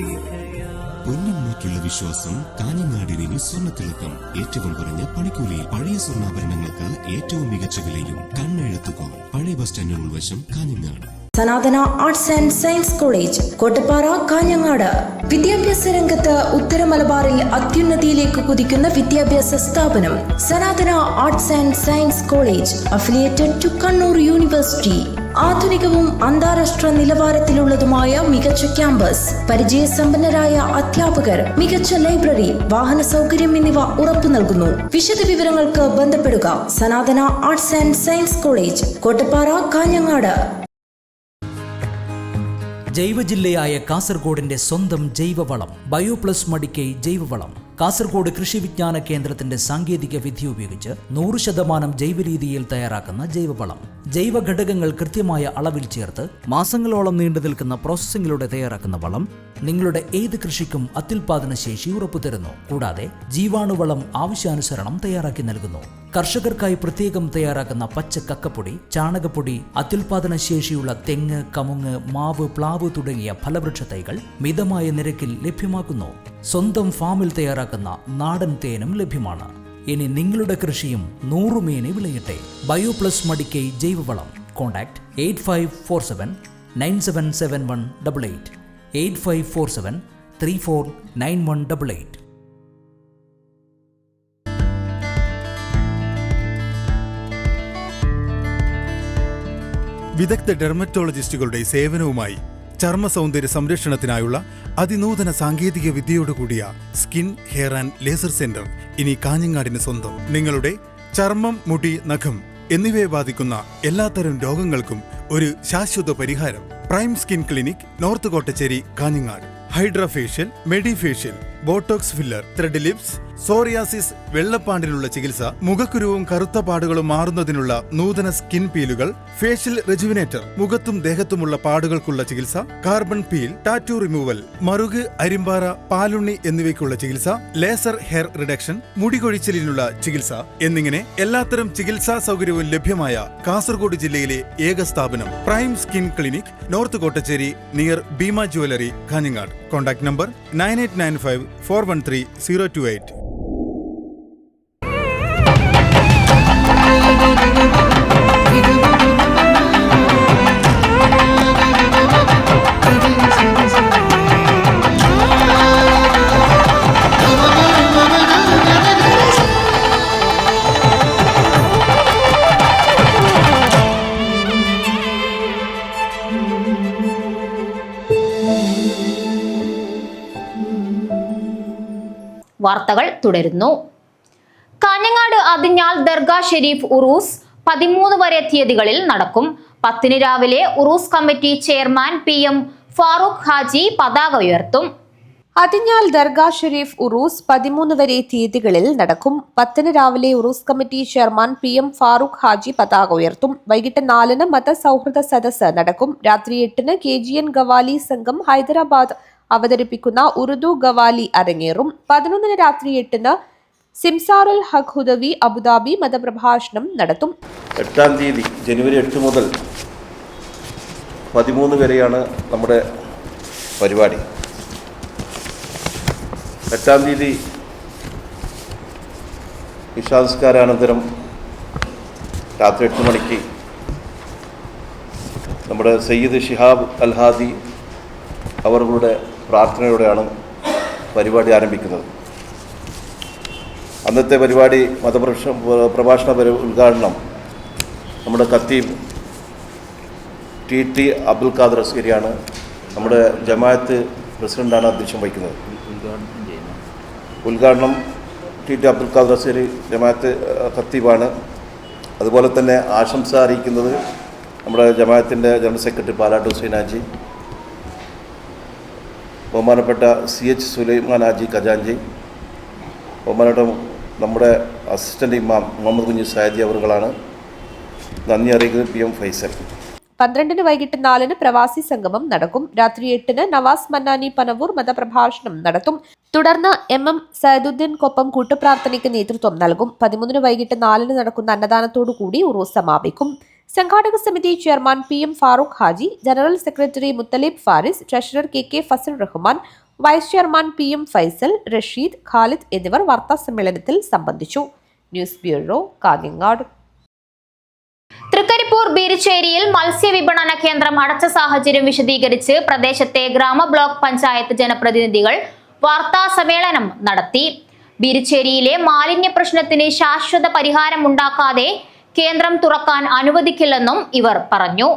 പൊന്നിന്മേറ്റുള്ള വിശ്വാസം കാഞ്ഞങ്ങാടിന് സ്വർണ്ണത്തിളക്കം. ഏറ്റവും കുറഞ്ഞ പണിക്കൂലിയിൽ പഴയ സ്വർണ്ണാഭരണങ്ങൾക്ക് ഏറ്റവും മികച്ച വിലയും കണ്ണെഴുത്തുകൾ. പഴയ ബസ് സ്റ്റാൻഡിന് ഉൾവശം Kanhangad. Sanathana arts and science college Kottappara Kanhangad. വിദ്യാഭ്യാസ രംഗത്ത് ഉത്തര മലബാറിൽ അത്യുന്നതിയിലേക്ക് കുതിക്കുന്ന വിദ്യാഭ്യാസ സ്ഥാപനം Sanathana arts and science college, affiliated to Kannur university. ആധുനികവും അന്താരാഷ്ട്ര നിലവാരത്തിലുള്ളതുമായ മികച്ച ക്യാമ്പസ്, പരിചയസമ്പന്നരായ അധ്യാപകർ, മികച്ച ലൈബ്രറി, വാഹന സൗകര്യം എന്നിവ ഉറപ്പു നൽകുന്നു. വിശദ വിവരങ്ങൾക്ക് ബന്ധപ്പെടുക. Sanathana arts and science college, Kottappara, Kanhangad. ജൈവജില്ലയായ കാസർഗോഡിന്റെ സ്വന്തം ജൈവവളം ബയോപ്ലസ് മടിക്കൈ ജൈവവളം. കാസർഗോഡ് കൃഷി വിജ്ഞാന കേന്ദ്രത്തിന്റെ സാങ്കേതിക വിദ്യ ഉപയോഗിച്ച് 100% ജൈവരീതിയിൽ തയ്യാറാക്കുന്ന ജൈവവളം. ജൈവ ഘടകങ്ങൾ കൃത്യമായ അളവിൽ ചേർത്ത് മാസങ്ങളോളം നീണ്ടു നിൽക്കുന്ന പ്രോസസ്സിംഗിലൂടെ തയ്യാറാക്കുന്ന വളം നിങ്ങളുടെ ഏത് കൃഷിക്കും അത്യുൽപാദന ശേഷി ഉറപ്പുതരുന്നു. കൂടാതെ ജീവാണുവളം ആവശ്യാനുസരണം തയ്യാറാക്കി നൽകുന്നു. കർഷകർക്കായി പ്രത്യേകം തയ്യാറാക്കുന്ന പച്ച കക്കപ്പൊടി, ചാണകപ്പൊടി, അത്യുൽപാദന ശേഷിയുള്ള തെങ്ങ്, കമുങ്ങ്, മാവ്, പ്ലാവ് തുടങ്ങിയ ഫലവൃക്ഷ തൈകൾ മിതമായ നിരക്കിൽ ലഭ്യമാക്കുന്നു. സ്വന്തം ഫാമിൽ തയ്യാറാക്കുന്ന നാടൻ തേനും ലഭ്യമാണ്. ഇനി നിങ്ങളുടെ കൃഷിയും 100 മേനി വിളയട്ടെ. ബയോപ്ലസ് മടിക്കൈ ജൈവവളം. കോൺടാക്ട് 8547977188 8547349188. വിദഗ്ധ ഡെർമറ്റോളജിസ്റ്റുകളുടെ സേവനവുമായി ചർമ്മ സൗന്ദര്യ സംരക്ഷണത്തിനായുള്ള അതിനൂതന സാങ്കേതിക വിദ്യയോടുകൂടിയ skin, hair and laser centre ഇനി കാഞ്ഞങ്ങാടിന് സ്വന്തം. നിങ്ങളുടെ ചർമ്മം, മുടി, നഖം എന്നിവയെ ബാധിക്കുന്ന എല്ലാത്തരം രോഗങ്ങൾക്കും ഒരു ശാശ്വത പരിഹാരം. Prime skin clinic, north Kottacheri, Kanhangad. Hydrafacial, medifacial, Botox filler, thread lips, psoriasis, വെള്ളപ്പാണ്ടിനുള്ള ചികിത്സ, മുഖക്കുരുവും കറുത്ത പാടുകളും മാറുന്നതിനുള്ള നൂതന സ്കിൻ പീലുകൾ, ഫേഷ്യൽ റെജുവിനേറ്റർ, മുഖത്തും ദേഹത്തുമുള്ള പാടുകൾക്കുള്ള ചികിത്സ, കാർബൺ പീൽ, ടാറ്റു റിമൂവൽ, മറുക്, അരിമ്പാറ, പാലുണ്ണി എന്നിവയ്ക്കുള്ള ചികിത്സ, ലേസർ ഹെയർ റിഡക്ഷൻ, മുടികൊഴിച്ചിലിനുള്ള ചികിത്സ എന്നിങ്ങനെ എല്ലാത്തരം ചികിത്സാ സൗകര്യവും ലഭ്യമായ കാസർഗോഡ് ജില്ലയിലെ ഏക സ്ഥാപനം prime skin clinic, north Kottacheri, near Bhima jewellery, Kanhangad. Contact number 9895413028. വാർത്തകൾ തുടരുന്നു. കാഞ്ഞങ്ങാട് അതിഞ്ഞാൽ ദർഗാ ഷെരീഫ് ഉറൂസ് 13 വരെ തീയതികളിൽ നടക്കും. 10 രാവിലെ ഉറൂസ് committee chairman PM Farooq Haji പതാക ഉയർത്തും. അതിഞ്ഞാൽ ദർഗാ ഷെരീഫ് ഉറൂസ് 13 വരെ തീയതികളിൽ നടക്കും. 10 രാവിലെ ഉറൂസ് committee chairman PM Farooq Haji പതാക ഉയർത്തും. വൈകിട്ട് 4 മതസൗഹൃദ സദസ്സ് നടക്കും. രാത്രി 8 KGN ഗവാലി സംഘം ഹൈദരാബാദ് അവതരിപ്പിക്കുന്ന ഉറുദു ഗവാലി അരങ്ങേറും. 11 രാത്രി 8 സിംസാറുൽ ഹഖ് ഹുദവി അബുദാബി മതപ്രഭാഷണം നടത്തും. 8 തീയതി ജനുവരി 8 മുതൽ 13 വരെയാണ് നമ്മുടെ പരിപാടി. 8 തീയതി ഇശാസ്കാരാനന്തരം രാത്രി 8 മണിക്ക് നമ്മുടെ സയ്യിദ് ഷിഹാബ് അൽ ഹാദി അവരുടെ പ്രാർത്ഥനയോടെയാണ് പരിപാടി ആരംഭിക്കുന്നത്. അന്നത്തെ പരിപാടി പ്രഭാഷണ ഉദ്ഘാടനം നമ്മുടെ ഖത്തീബ് TT അബ്ദുൽ ഖാദർ അസ്കരിയാണ്. നമ്മുടെ ജമാഅത്ത് പ്രസിഡന്റാണ് അധ്യക്ഷം വഹിക്കുന്നത്. ഉദ്ഘാടനം TT അബ്ദുൽ ഖാദർ അസ്കരി ജമാഅത്ത് ഖത്തീബാണ്. അതുപോലെ തന്നെ ആശംസ അറിയിക്കുന്നത് നമ്മുടെ ജമാഅത്തിൻ്റെ ജനറൽ സെക്രട്ടറി പാലാട്ട് ഹുസൈൻ ഹാജി, ബഹുമാനപ്പെട്ട CH സുലൈമാൻ ഹാജി ഖജാൻജി, ബഹുമാനപ്പെട്ട നമ്മുടെ അസിസ്റ്റന്റ് ഇമാം മുഹമ്മദ് കുഞ്ഞി സായദി അവറുകളാണ്. നന്ദി അറിയിക്കുന്നത് PM ഫൈസൽ. 12 വൈകിട്ട് 4 പ്രവാസി സംഗമം നടക്കും. രാത്രി 8 നവാസ് മന്നാനി പനവൂർ മതപ്രഭാഷണം നടത്തും. തുടർന്ന് MM സയദുദ്ദീൻക്കൊപ്പം കൂട്ടുപ്രാർത്ഥനയ്ക്ക് നേതൃത്വം നൽകും. 13 വൈകിട്ട് 4 നടക്കുന്ന അന്നദാനത്തോടുകൂടി ഉറൂസ് സമാപിക്കും. സംഘാടക സമിതി chairman PM Farooq Haji, general secretary Muthaleeb Faris, treasurer KK Fazal Rahman, vice chairman PM Faisal, Rasheed, Khalid എന്നിവർ വാർത്താസമ്മേളനത്തിൽ സംബന്ധിച്ചു. News bureau, Kanhangad. തൃക്കരിപ്പൂർ ബീരിച്ചേരിയിൽ മത്സ്യവിപണന കേന്ദ്രം അടച്ച സാഹചര്യം വിശദീകരിച്ച് പ്രദേശത്തെ ഗ്രാമ ബ്ലോക്ക് പഞ്ചായത്ത് ജനപ്രതിനിധികൾ വാർത്താ സമ്മേളനം നടത്തി. ബീരിച്ചേരിയിലെ മാലിന്യ പ്രശ്നത്തിന് ശാശ്വത പരിഹാരം ഉണ്ടാക്കാതെ കേന്ദ്രം തുറക്കാൻ അനുവദിക്കില്ലെന്നും ഇവർ പറഞ്ഞു.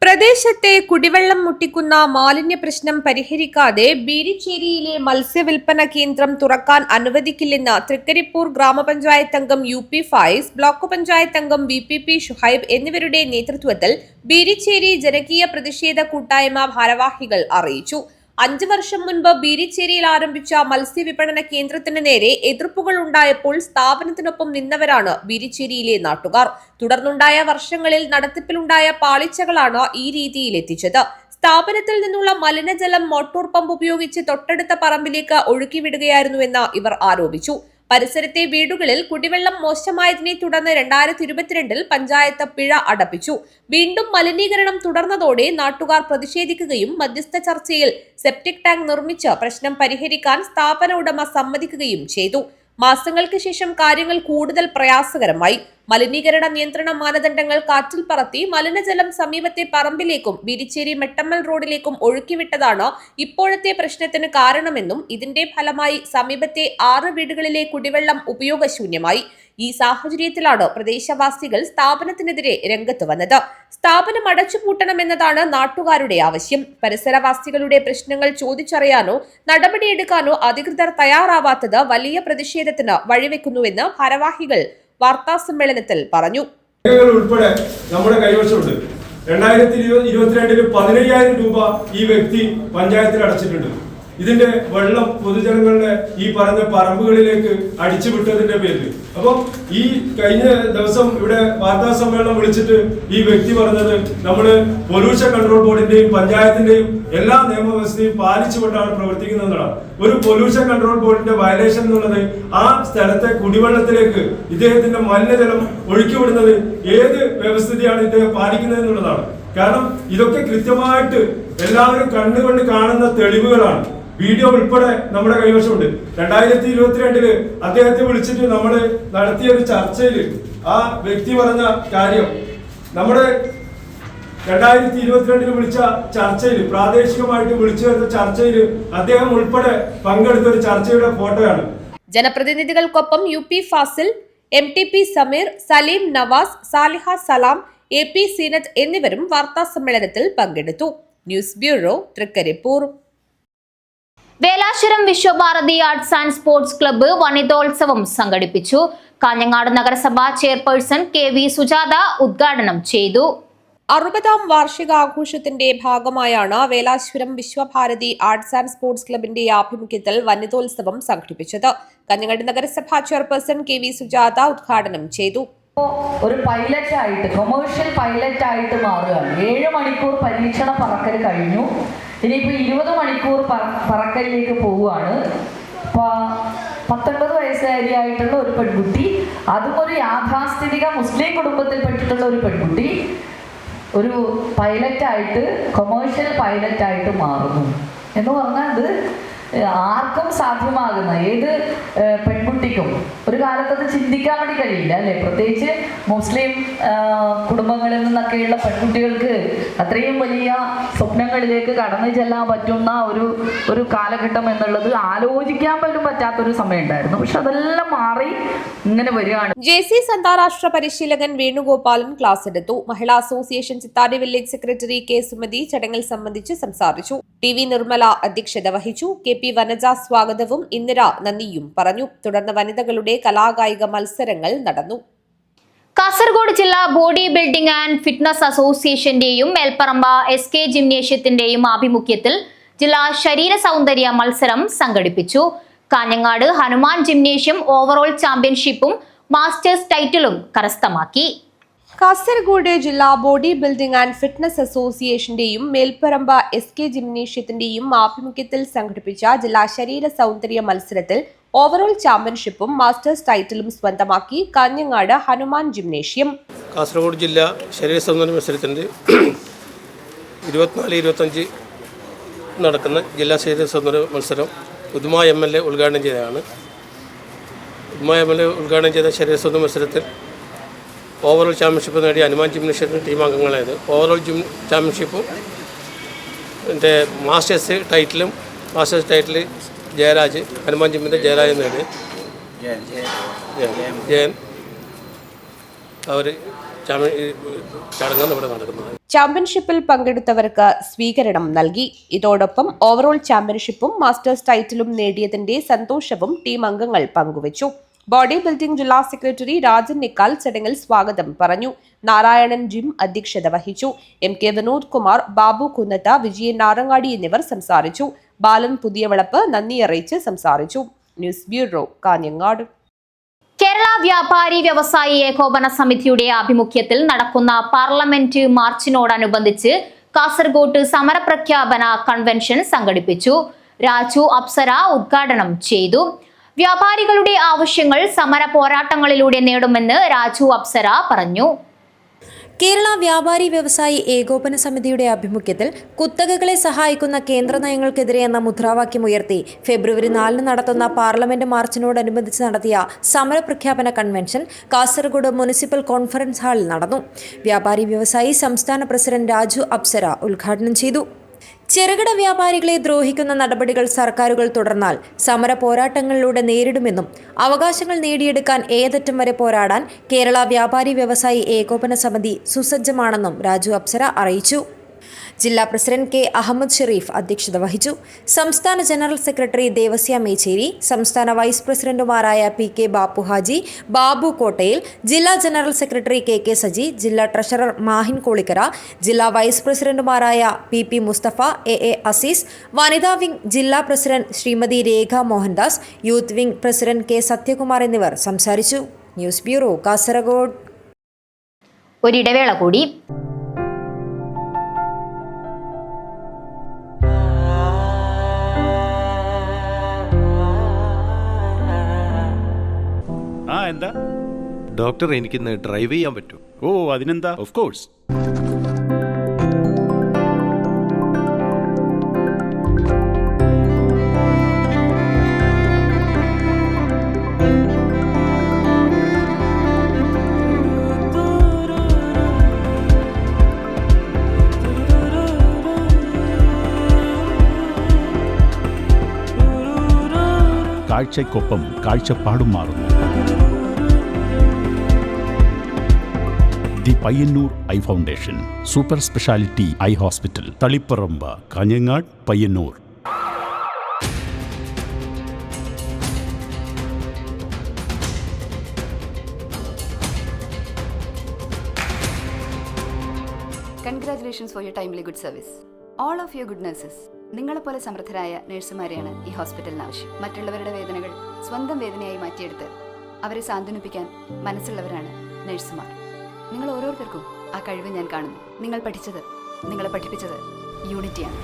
പ്രദേശത്തെ കുടിവെള്ളം മുട്ടിക്കുന്ന മാലിന്യ പ്രശ്നം പരിഹരിക്കാതെ ബീരിച്ചേരിയിലെ മത്സ്യവിൽപ്പന കേന്ദ്രം തുറക്കാൻ അനുവദിക്കില്ലെന്ന് തൃക്കരിപ്പൂർ ഗ്രാമപഞ്ചായത്ത് അംഗം UP ഫായിസ്, ബ്ലോക്ക് പഞ്ചായത്ത് അംഗം VPP ഷുഹൈബ് എന്നിവരുടെ നേതൃത്വത്തിൽ ബീരിച്ചേരി ജനകീയ പ്രതിഷേധ കൂട്ടായ്മ ഭാരവാഹികൾ അറിയിച്ചു. 5 വർഷം മുൻപ് ബീരിച്ചേരിയിൽ ആരംഭിച്ച മത്സ്യവിപണന കേന്ദ്രത്തിന് നേരെ എതിർപ്പുകൾ ഉണ്ടായപ്പോൾ സ്ഥാപനത്തിനൊപ്പം നിന്നവരാണ് ബീരിച്ചേരിയിലെ നാട്ടുകാർ. തുടർന്നുണ്ടായ വർഷങ്ങളിൽ നടത്തിപ്പിലുണ്ടായ പാളിച്ചകളാണ് ഈ രീതിയിലെത്തിച്ചത്. സ്ഥാപനത്തിൽ നിന്നുള്ള മലിനജലം മോട്ടോർ പമ്പ് ഉപയോഗിച്ച് തൊട്ടടുത്ത പറമ്പിലേക്ക് ഒഴുക്കിവിടുകയായിരുന്നുവെന്ന് ഇവർ ആരോപിച്ചു. പരിസരത്തെ വീടുകളിൽ കുടിവെള്ളം മോശമായതിനെ തുടർന്ന് 2022 പഞ്ചായത്ത് പിഴ അടപ്പിച്ചു. വീണ്ടും മലിനീകരണം തുടർന്നതോടെ നാട്ടുകാർ പ്രതിഷേധിക്കുകയും മധ്യസ്ഥ ചർച്ചയിൽ സെപ്റ്റിക് ടാങ്ക് നിർമ്മിച്ച് പ്രശ്നം പരിഹരിക്കാൻ സ്ഥാപന ഉടമ സമ്മതിക്കുകയും ചെയ്തു. മാസങ്ങൾക്ക് ശേഷം കാര്യങ്ങൾ കൂടുതൽ പ്രയാസകരമായി. മലിനീകരണ നിയന്ത്രണ മാനദണ്ഡങ്ങൾ കാറ്റിൽ പറത്തി മലിനജലം സമീപത്തെ പറമ്പിലേക്കും ബീരിച്ചേരി മെട്ടമ്മൽ റോഡിലേക്കും ഒഴുക്കിവിട്ടതാണ് ഇപ്പോഴത്തെ പ്രശ്നത്തിന് കാരണമെന്നും ഇതിന്റെ ഫലമായി സമീപത്തെ 6 വീടുകളിലെ കുടിവെള്ളം ഉപയോഗശൂന്യമായി. ഈ സാഹചര്യത്തിലാണ് പ്രദേശവാസികൾ സ്ഥാപനത്തിനെതിരെ രംഗത്ത് വന്നത്. സ്ഥാപനം അടച്ചുപൂട്ടണമെന്നതാണ് നാട്ടുകാരുടെ ആവശ്യം. പരിസരവാസികളുടെ പ്രശ്നങ്ങൾ ചോദിച്ചറിയാനോ നടപടിയെടുക്കാനോ അധികൃതർ തയ്യാറാവാത്തത് വലിയ പ്രതിഷേധത്തിന് വഴിവെക്കുന്നുവെന്ന് ഭാരവാഹികൾ വാർത്താസമ്മേളനത്തിൽ പറഞ്ഞു. ഉൾപ്പെടെ നമ്മുടെ കൈവശമുണ്ട്. 2022 15,000 രൂപ ഈ വ്യക്തി പഞ്ചായത്തിൽ അടച്ചിട്ടുണ്ട്. ഇതിന്റെ വെള്ളം പൊതുജനങ്ങളുടെ ഈ പറഞ്ഞ പറമ്പുകളിലേക്ക് അടിച്ചുവിട്ടതിന്റെ പേരിൽ. അപ്പം ഈ കഴിഞ്ഞ ദിവസം ഇവിടെ വാർത്താ സമ്മേളനം വിളിച്ചിട്ട് ഈ വ്യക്തി പറഞ്ഞത് നമ്മള് പൊല്യൂഷൻ കൺട്രോൾ ബോർഡിന്റെയും പഞ്ചായത്തിന്റെയും എല്ലാ നിയമവ്യവസ്ഥയും പാലിച്ചുകൊണ്ടാണ് പ്രവർത്തിക്കുന്നതെന്നാണ്. ഒരു പൊല്യൂഷൻ കൺട്രോൾ ബോർഡിന്റെ വയലേഷൻ എന്നുള്ളത് ആ സ്ഥലത്തെ കുടിവെള്ളത്തിലേക്ക് ഇദ്ദേഹത്തിന്റെ മലിനജലം ഒഴുക്കിവിടുന്നത് ഏത് വ്യവസ്ഥിതിയാണ് ഇദ്ദേഹം പാലിക്കുന്നത് എന്നുള്ളതാണ്. കാരണം ഇതൊക്കെ കൃത്യമായിട്ട് എല്ലാവരും കണ്ണുകൊണ്ട് കാണുന്ന തെളിവുകളാണ്. വീഡിയോ ഉൾപ്പെടെ നമ്മുടെ കൈവശമുണ്ട്. 2022 അദ്ദേഹത്തെ വിളിച്ചിട്ട് നമ്മൾ നടത്തിയ ഒരു ചർച്ചയിൽ ആ വ്യക്തി പറഞ്ഞ കാര്യം, നമ്മുടെ 2022 വിളിച്ച ചർച്ചയിൽ, പ്രാദേശികമായിട്ട് വിളിച്ചു വരുന്ന ചർച്ചയിൽ അദ്ദേഹം ഉൾപ്പെടെ പങ്കെടുത്ത ഒരു ചർച്ചയുടെ ഫോട്ടോയാണ്. ജനപ്രതിനിധികൾക്കൊപ്പം UP ഫാസിൽ, MTP സമീർ, സലീം നവാസ്, സാലിഹ സലാം, AP സീനത്ത് എന്നിവരും വാർത്താ സമ്മേളനത്തിൽ പങ്കെടുത്തു. News bureau, Trikaripur. Velashwaram Vishwabharati arts and sports club വനിതോത്സവം സംഘടിപ്പിച്ചു. കാഞ്ഞങ്ങാട് നഗരസഭ ചെയർപേഴ്സൺ KV സുജാത ഉദ്ഘാടനം ചെയ്തു. 60ാം വാർഷികാഘോഷത്തിന്റെ ഭാഗമായാണ് Velashwaram Vishwabharati arts and sports ക്ലബിന്റെ ആഭിമുഖ്യത്തിൽ വനിതോത്സവം സംഘടിപ്പിച്ചത്. കാഞ്ഞങ്ങാട് നഗരസഭ ചെയർപേഴ്സൺ KV സുജാത ഉദ്ഘാടനം ചെയ്തു. ഒരു പൈലറ്റായിട്ട്, കൊമേഴ്ഷ്യൽ പൈലറ്റായിട്ട് മാറുകയാണ്. 7 മണിക്കൂർ പരീക്ഷണ പറക്കൽ കഴിഞ്ഞു. ഇനിയിപ്പോൾ 20 മണിക്കൂർ പറക്കലിലേക്ക് പോവുകയാണ്. 19 വയസ്സുകാരിയായിട്ടുള്ള ഒരു പെൺകുട്ടി, അതും ഒരു യാഥാസ്ഥിതിക മുസ്ലിം കുടുംബത്തിൽപ്പെട്ടിട്ടുള്ള ഒരു പെൺകുട്ടി ഒരു പൈലറ്റായിട്ട്, കൊമേഴ്ഷ്യൽ പൈലറ്റായിട്ട് മാറുന്നു എന്ന് പറഞ്ഞാൽ അത് ആർക്കും സാധ്യമാകുന്ന, ഏത് പെൺകുട്ടിക്കും ഒരു കാലത്ത് അത് ചിന്തിക്കാൻ വേണ്ടി കഴിയില്ല അല്ലേ? പ്രത്യേകിച്ച് മുസ്ലിം കുടുംബങ്ങളിൽ നിന്നൊക്കെയുള്ള പെൺകുട്ടികൾക്ക് അത്രയും വലിയ സ്വപ്നങ്ങളിലേക്ക് കടന്നു ചെല്ലാൻ പറ്റുന്ന ഒരു കാലഘട്ടം എന്നുള്ളത് ആലോചിക്കാൻ പോലും പറ്റാത്തൊരു സമയം ഉണ്ടായിരുന്നു. പക്ഷെ അതെല്ലാം മാറി ഇങ്ങനെ വരികയാണ്. JCS അന്താരാഷ്ട്ര പരിശീലകൻ വേണുഗോപാലൻ ക്ലാസ് എടുത്തു. Mahila association Chithari village secretary K Sumathi ചടങ്ങിൽ സംബന്ധിച്ച് സംസാരിച്ചു. TV നിർമ്മല അധ്യക്ഷത വഹിച്ചു. KP വനജ സ്വാഗതവും ഇന്ദിര നന്ദിയും പറഞ്ഞു. തുടർന്ന് വനിതകളുടെ കലാകായിക മത്സരങ്ങൾ നടന്നു. കാസർഗോഡ് ജില്ലാ ബോഡി ബിൽഡിംഗ് ആൻഡ് ഫിറ്റ്നസ് അസോസിയേഷന്റെയും മേൽപ്പറമ്പ SK ജിംനേഷ്യത്തിന്റെയും ആഭിമുഖ്യത്തിൽ ജില്ലാ ശരീര സൗന്ദര്യ മത്സരം സംഘടിപ്പിച്ചു. കാഞ്ഞങ്ങാട് ഹനുമാൻ ജിംനേഷ്യം ഓവറോൾ ചാമ്പ്യൻഷിപ്പും മാസ്റ്റേഴ്സ് ടൈറ്റിലും കരസ്ഥമാക്കി. കാസർഗോഡ് ജില്ലാ ബോഡി ബിൽഡിംഗ് ആൻഡ് ഫിറ്റ്നസ് അസോസിയേഷന്റെയും മേൽപ്പറമ്പ SK ജിംനേഷ്യത്തിന്റെയും ആഭിമുഖ്യത്തിൽ സംഘടിപ്പിച്ച ജില്ലാ ശരീര സൗന്ദര്യ മത്സരത്തിൽ ഓവറോൾ ചാമ്പ്യൻഷിപ്പും മാസ്റ്റേഴ്സ് ടൈറ്റിലും സ്വന്തമാക്കി കാഞ്ഞങ്ങാട് ഹനുമാൻ ജിംനേഷ്യം. കാസർഗോഡ് ജില്ലാ ശരീര സൗന്ദര്യ മത്സരത്തിൻ്റെ 24-25 നടക്കുന്ന ജില്ലാ ശരീര സൗന്ദര്യ മത്സരം ഉദുമ MLA ഉദ്ഘാടനം ചെയ്തതാണ്. ഉദുമ MLA ഉദ്ഘാടനം ചെയ്ത ശരീര സൗന്ദര്യ മത്സരത്തിൽ ഓവറോൾ ചാമ്പ്യൻഷിപ്പ് നേടിയ ഹനുമാൻ ജിംനേഷ്യത്തിൻ്റെ ടീം അംഗങ്ങളായത്. ഓവറോൾ ചാമ്പ്യൻഷിപ്പും മാസ്റ്റേഴ്സ് ടൈറ്റിൽ ജയരാജ്, ഹനുമാൻ ജിമ്മിൻ്റെ ജയരാജ് നേടി. ജയൻ അവർ ചടങ്ങ് ഇവിടെ നടക്കുന്നത്. ചാമ്പ്യൻഷിപ്പിൽ പങ്കെടുത്തവർക്ക് സ്വീകരണം നൽകി. ഇതോടൊപ്പം ഓവറോൾ ചാമ്പ്യൻഷിപ്പും മാസ്റ്റേഴ്സ് ടൈറ്റിലും നേടിയതിന്റെ സന്തോഷവും ടീം അംഗങ്ങൾ പങ്കുവച്ചു. ബോഡി ബിൽഡിംഗ് ജില്ലാ സെക്രട്ടറി രാജൻ നിക്കാൽ ചടങ്ങിൽ സ്വാഗതം പറഞ്ഞു. നാരായണൻ ജിം അധ്യക്ഷത വഹിച്ചു. MK വിനോദ് കുമാർ, ബാബു കുന്നത്ത, വിജയൻ നാരങ്ങാടി എന്നിവർ സംസാരിച്ചു. ബാലൻ പുതിയവളപ്പ് നന്ദി അറിയിച്ച് സംസാരിച്ചു. News bureau, Kanhangad. കേരള വ്യാപാരി വ്യവസായി ഏകോപന സമിതിയുടെ ആഭിമുഖ്യത്തിൽ നടക്കുന്ന പാർലമെന്റ് മാർച്ചിനോടനുബന്ധിച്ച് കാസർഗോഡ് സമരപ്രഖ്യാപന കൺവെൻഷൻ സംഘടിപ്പിച്ചു. രാജു അപ്സര ഉദ്ഘാടനം ചെയ്തു. വ്യാപാരികളുടെ ആവശ്യങ്ങൾ സമര പോരാട്ടങ്ങളിലൂടെ നേടുമെന്ന് രാജു അപ്സര പറഞ്ഞു. കേരള വ്യാപാരി വ്യവസായി ഏകോപന സമിതിയുടെ ആഭിമുഖ്യത്തിൽ കുത്തകകളെ സഹായിക്കുന്ന കേന്ദ്ര നയങ്ങൾക്കെതിരെ എന്ന മുദ്രാവാക്യം ഉയർത്തി ഫെബ്രുവരി 4 നടത്തുന്ന പാർലമെന്റ് മാർച്ചിനോടനുബന്ധിച്ച് നടത്തിയ സമരപ്രഖ്യാപന കൺവെൻഷൻ കാസർഗോഡ് മുനിസിപ്പൽ കോൺഫറൻസ് ഹാളിൽ നടന്നു. വ്യാപാരി വ്യവസായി സംസ്ഥാന പ്രസിഡന്റ് രാജു അപ്സര ഉദ്ഘാടനം ചെയ്തു. ചെറുകിട വ്യാപാരികളെ ദ്രോഹിക്കുന്ന നടപടികൾ സർക്കാരുകൾ തുടർന്നാൽ സമര പോരാട്ടങ്ങളിലൂടെ നേരിടുമെന്നും അവകാശങ്ങൾ നേടിയെടുക്കാൻ ഏതറ്റം വരെ പോരാടാൻ കേരള വ്യാപാരി വ്യവസായി ഏകോപന സമിതി സുസജ്ജമാണെന്നും രാജു അപ്സര അറിയിച്ചു. ജില്ലാ പ്രസിഡന്റ് കെ അഹമ്മദ് ഷെരീഫ് അധ്യക്ഷത വഹിച്ചു. സംസ്ഥാന ജനറൽ സെക്രട്ടറി ദേവസ്യ മേച്ചേരി, സംസ്ഥാന വൈസ് പ്രസിഡന്റുമാരായ PK ബാപ്പു ഹാജി, ബാബു കോട്ടയിൽ, ജില്ലാ ജനറൽ സെക്രട്ടറി KK സജി, ജില്ലാ ട്രഷറർ മാഹിൻ കോളിക്കര, ജില്ലാ വൈസ് പ്രസിഡന്റുമാരായ PP മുസ്തഫ, AA അസീസ്, വനിതാ വിംഗ് ജില്ലാ president Shrimati Rekha Mohandas, youth wing president K Sathyakumar എന്നിവർ സംസാരിച്ചു. News bureau, Kasaragod. ഒരിടവേള കൂടി. എന്താ ഡോക്ടർ, എനിക്കിന്ന് ഡ്രൈവ് ചെയ്യാൻ പറ്റും? ഓ, അതിനെന്താ, ഓഫ് കോഴ്സ്. കാഴ്ചയ്ക്കൊപ്പം കാഴ്ചപ്പാടും മാറുന്നു. The Payyanur eye foundation super speciality eye hospital, Taliparamba, Kanhangad, Payyanur. Congratulations for your timely good service. All of your good nurses. നിങ്ങളെപ്പോലെ സമർത്ഥരായ നഴ്സുമാരെയാണ് ഈ ഹോസ്പിറ്റലിന് ആവശ്യം. മറ്റുള്ളവരുടെ വേദനകൾ സ്വന്തം വേദനയായി മാറ്റിയെടുത്ത് അവരെ സാന്ത്വനിപ്പിക്കാൻ മനസ്സുള്ളവരാണ് നഴ്സുമാർ. നിങ്ങൾ ഓരോരുത്തർക്കും ആ കഴിവ് ഞാൻ കാണുന്നു. നിങ്ങൾ പഠിച്ചത്, നിങ്ങളെ പഠിപ്പിച്ചത് യൂണിറ്റിയാണ്.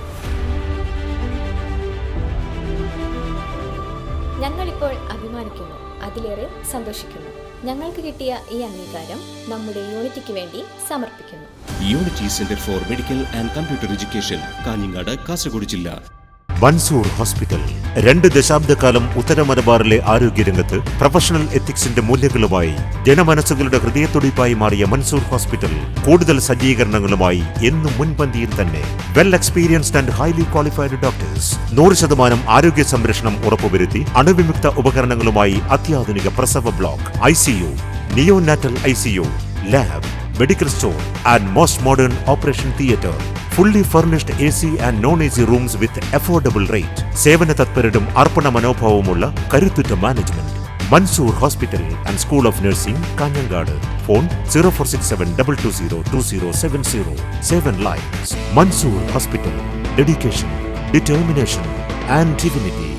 ഞങ്ങളിപ്പോൾ അഭിമാനിക്കുന്നു, അതിലേറെ സന്തോഷിക്കുന്നു. ഞങ്ങൾക്ക് കിട്ടിയ ഈ അംഗീകാരം നമ്മുടെ യൂണിറ്റിക്ക് വേണ്ടി സമർപ്പിക്കുന്നു. Unity centre for medical and computer education, Kanhangad, Kasaragod ജില്ല. മൻസൂർ ഹോസ്പിറ്റൽ 2 ദശാബ്ദക്കാലം ഉത്തര മലബാറിലെ ആരോഗ്യരംഗത്ത് പ്രൊഫഷണൽ എത്തിക്സിന്റെ മൂല്യങ്ങളുമായി ജനമനസ്സുകളുടെ ഹൃദയത്തുടിപ്പായി മാറിയ മൻസൂർ ഹോസ്പിറ്റൽ കൂടുതൽ സജ്ജീകരണങ്ങളുമായി എന്നും മുൻപന്തിയിൽ തന്നെ. Well experienced and highly qualified doctors, 100% ആരോഗ്യ സംരക്ഷണം ഉറപ്പുവരുത്തി അണുവിമുക്ത ഉപകരണങ്ങളുമായി അത്യാധുനിക പ്രസവ block, ICU, neonatal ICU, lab, medical store and most modern operation theatre. Fully furnished AC and non-AC rooms with affordable rate. സേവന തത്പരരും അർപ്പണ മനോഭാവമുള്ള കരുത്തുറ്റ management. Mansoor hospital and school of nursing, Kanhangad. Phone 0467220270. 7 lines. Mansoor hospital. Dedication, determination and divinity.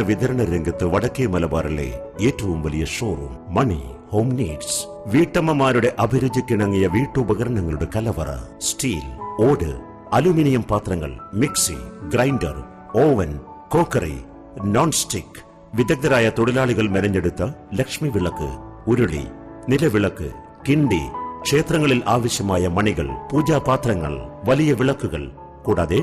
വിതരണ രംഗത്ത് വടക്കേ മലബാറിലെ ഏറ്റവും വലിയ ഷോറൂം മണി ഹോം നീഡ്സ്. വീട്ടമ്മമാരുടെ അഭിരുചിക്കിണങ്ങിയ വീട്ടുപകരണങ്ങളുടെ കലവറ. സ്റ്റീൽ, ഓട്, അലുമിനിയം പാത്രങ്ങൾ, mixie, grinder, oven, crockery, non stick, വിദഗ്ധരായ തൊഴിലാളികൾ മെനഞ്ഞെടുത്ത ലക്ഷ്മി വിളക്ക്, ഉരുളി, നിലവിളക്ക്, കിണ്ടി, ക്ഷേത്രങ്ങളിൽ ആവശ്യമായ മണികൾ, പൂജാപാത്രങ്ങൾ, വലിയ വിളക്കുകൾ, കൂടാതെ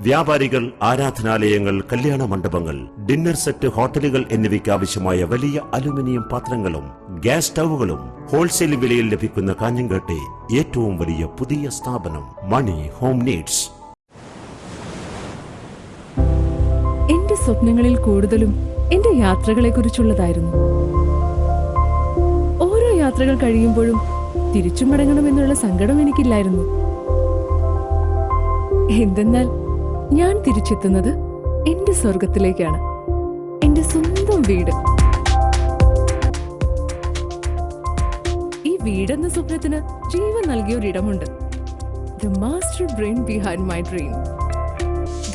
വ്യാപാരികൾ, ആരാധനാലയങ്ങൾ, കല്യാണ മണ്ഡപങ്ങൾ, ഡിന്നർ സെറ്റ്, ഹോട്ടലുകൾ എന്നിവയ്ക്ക് ആവശ്യമായ വലിയ അലുമിനിയം പാത്രങ്ങളും ഗ്യാസ് സ്റ്റൗവുകളും ഹോൾസെയിൽ വിലയിൽ ലഭിക്കുന്ന കാഞ്ഞങ്ങാട്ടെ ഏറ്റവും വലിയ പുതിയ സ്ഥാപനം മണി ഹോം നീഡ്സ്. എന്റെ സ്വപ്നങ്ങളിൽ കൂടുതലും എന്റെ യാത്രകളെ കുറിച്ചുള്ളതായിരുന്നു. ഓരോ യാത്രകൾ കഴിയുമ്പോഴും തിരിച്ചു മടങ്ങണമെന്നുള്ള സങ്കടം എനിക്കില്ലായിരുന്നു. എന്തെന്നാൽ ഞാൻ തിരിച്ചെത്തുന്നത് എന്റെ സ്വർഗത്തിലേക്കാണ്, എന്റെ സ്വന്തം വീട്. ഈ വീടെന്ന സ്വപ്നത്തിന് ജീവൻ നൽകിയ ഒരിടമുണ്ട്. The master brain behind my dream.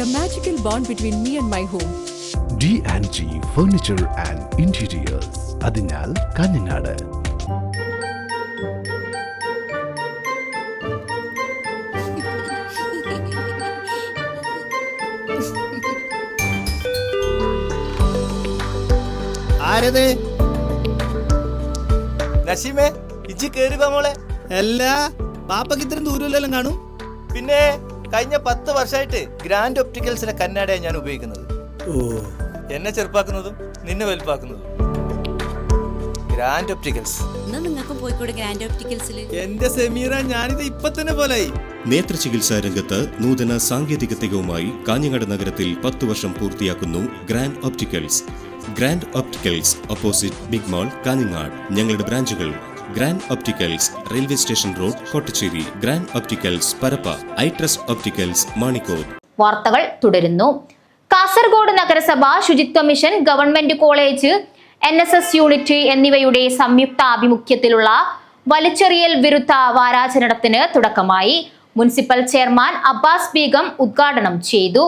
The magical bond between me and my home. D&G Furniture and Interiors. അതിനാൽ കാഞ്ഞങ്ങാട്. ആരത്? നസീമേ, ഇജ്ജ് കേറി മോളെ. എല്ലാ പാപ്പക്ക് ഇത്രയും ദൂരമില്ലെല്ലാം കാണും. പിന്നെ കഴിഞ്ഞ 10 വർഷമായിട്ട് ഗ്രാൻഡ് ഒപ്റ്റിക്കൽസിലെ കണ്ണാടിയാണ് ഞാൻ ഉപയോഗിക്കുന്നത്. എന്നെ ചെറുപ്പാക്കുന്നതും നിന്നെ വലുപ്പാക്കുന്നതും ഗ്രാൻഡ് ഒപ്റ്റിക്കൽസ്. നിങ്ങൾക്കും പോയിക്കോട് ഗ്രാൻഡ് ഒപ്റ്റിക്കൽസിൽ. എന്റെ സെമീറ, ഞാനിത് ഇപ്പൊ തന്നെ പോലായി. നേത്രചികിത്സാ രംഗത്ത് നൂതന സാങ്കേതികതയുമായി കാഞ്ഞങ്ങാട് നഗരത്തിൽ 10 വർഷം പൂർത്തിയാക്കുന്നു grand opticals. Grand opticals, opposite big mall, Kanhangad. ഞങ്ങളുടെ ബ്രാഞ്ചുകൾ: grand opticals, railway station road, Kottacheri. Grand opticals, Parappa. Eye trust opticals, Manikkot. വാർത്തകൾ തുടരുന്നു. കാസർഗോഡ് നഗരസഭ, ശുചിത്വ mission, government college, NSS unit എന്നിവയുടെ സംയുക്ത ആഭിമുഖ്യത്തിലുള്ള വലിച്ചെറിയൽ വിരുദ്ധ വാരാചരണത്തിന് തുടക്കമായി. മുനിസിപ്പൽ ചെയർമാൻ അബ്ബാസ് ബീഗം ഉദ്ഘാടനം ചെയ്തു.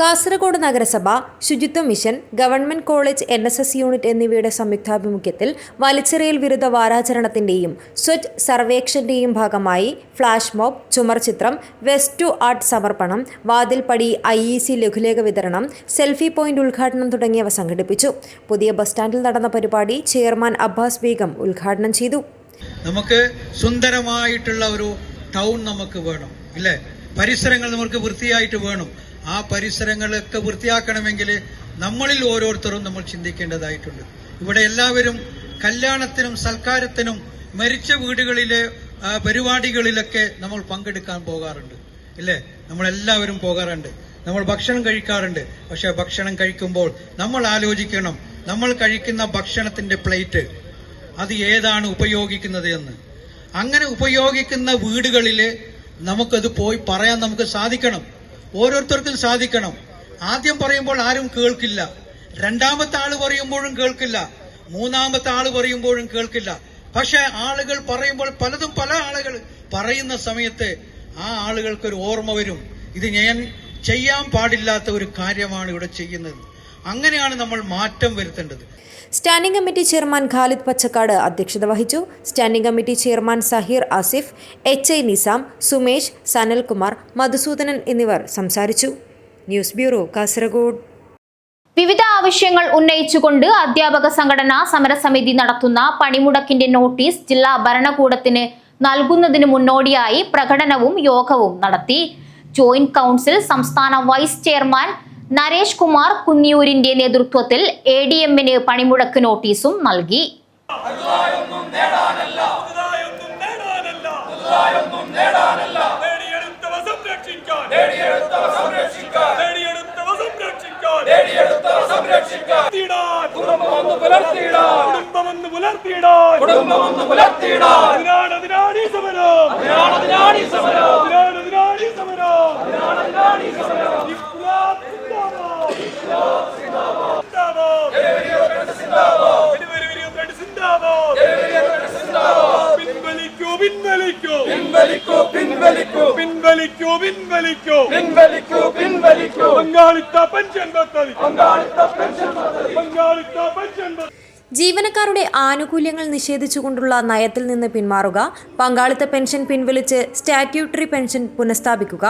കാസർഗോഡ് നഗരസഭ, ശുചിത്വ mission, government college, NSS unit എന്നിവയുടെ സംയുക്താഭിമുഖ്യത്തിൽ വലിച്ചെറിയൽ വിരുദ്ധ വാരാചരണത്തിന്റെയും സ്വച്ഛ് സർവേക്ഷന്റെയും ഭാഗമായി ഫ്ലാഷ് മോബ്, ചുമർ ചിത്രം, വെസ്റ്റ് ടു ആർട്ട് സമർപ്പണം, വാതിൽപ്പടി, IEC ലഘുലേഖ വിതരണം, സെൽഫി പോയിന്റ് ഉദ്ഘാടനം തുടങ്ങിയവ സംഘടിപ്പിച്ചു. പുതിയ ബസ് സ്റ്റാൻഡിൽ നടന്ന പരിപാടി ചെയർമാൻ അബ്ബാസ് ബീഗം ഉദ്ഘാടനം ചെയ്തു. നമുക്ക് സുന്ദരമായിട്ടുള്ള ഒരു ടൗൺ നമുക്ക് വേണം, ഇല്ലേ? പരിസരങ്ങൾ നമുക്ക് വൃത്തിയായിട്ട് വേണം. ആ പരിസരങ്ങളൊക്കെ വൃത്തിയാക്കണമെങ്കിൽ നമ്മളിൽ ഓരോരുത്തരും നമ്മൾ ചിന്തിക്കേണ്ടതായിട്ടുണ്ട്. ഇവിടെ എല്ലാവരും കല്യാണത്തിനും സൽക്കാരത്തിനും മരിച്ച വീടുകളിലെ പരിപാടികളിലൊക്കെ നമ്മൾ പങ്കെടുക്കാൻ പോകാറുണ്ട്, ഇല്ലേ? നമ്മളെല്ലാവരും പോകാറുണ്ട്, നമ്മൾ ഭക്ഷണം കഴിക്കാറുണ്ട്. പക്ഷെ ഭക്ഷണം കഴിക്കുമ്പോൾ നമ്മൾ ആലോചിക്കണം, നമ്മൾ കഴിക്കുന്ന ഭക്ഷണത്തിന്റെ പ്ലേറ്റ് അത് ഏതാണ് ഉപയോഗിക്കുന്നത് എന്ന്. അങ്ങനെ ഉപയോഗിക്കുന്ന വീടുകളിൽ നമുക്കത് പോയി പറയാൻ നമുക്ക് സാധിക്കണം, ഓരോരുത്തർക്കും സാധിക്കണം. ആദ്യം പറയുമ്പോൾ ആരും കേൾക്കില്ല, രണ്ടാമത്തെ ആള് പറയുമ്പോഴും കേൾക്കില്ല, മൂന്നാമത്തെ ആള് പറയുമ്പോഴും കേൾക്കില്ല. പക്ഷെ ആളുകൾ പറയുമ്പോൾ പലതും പല ആളുകൾ പറയുന്ന സമയത്ത് ആ ആളുകൾക്കൊരു ഓർമ്മ വരും, ഇത് ഞാൻ ചെയ്യാൻ പാടില്ലാത്ത ഒരു കാര്യമാണ് ഇവിടെ ചെയ്യുന്നത്. അങ്ങനെയാണ് നമ്മൾ മാറ്റം വരുത്തേണ്ടത്. Standing committee chairman Khalid Pachakkad അധ്യക്ഷത വഹിച്ചു. Standing committee chairman Zaheer Asif, HI Nizam, Sumesh, Sanalkumar, Madhusudanan എന്നിവർ സംസാരിച്ചു. News bureau, Kasaragod. വിവിധ ആവശ്യങ്ങൾ ഉന്നയിച്ചുകൊണ്ട് അധ്യാപക സംഘടന സമരസമിതി നടത്തുന്ന പണിമുടക്കിന്റെ നോട്ടീസ് ജില്ലാ ഭരണകൂടത്തിന് നൽകുന്നതിന് മുന്നോടിയായി പ്രകടനവും യോഗവും നടത്തി. ജോയിന്റ് കൗൺസിൽ സംസ്ഥാന വൈസ് ചെയർമാൻ നരേഷ് കുമാർ കുന്നിയൂരിന്റെ നേതൃത്വത്തിൽ ADM-ന് പണിമുടക്ക് നോട്ടീസും നൽകി. ജീവനക്കാരുടെ ആനുകൂല്യങ്ങൾ നിഷേധിച്ചുകൊണ്ടുള്ള നയത്തിൽ നിന്ന് പിന്മാറുക, പങ്കാളിത്ത പെൻഷൻ പിൻവലിച്ച് സ്റ്റാറ്റ്യൂട്ടറി പെൻഷൻ പുനഃസ്ഥാപിക്കുക,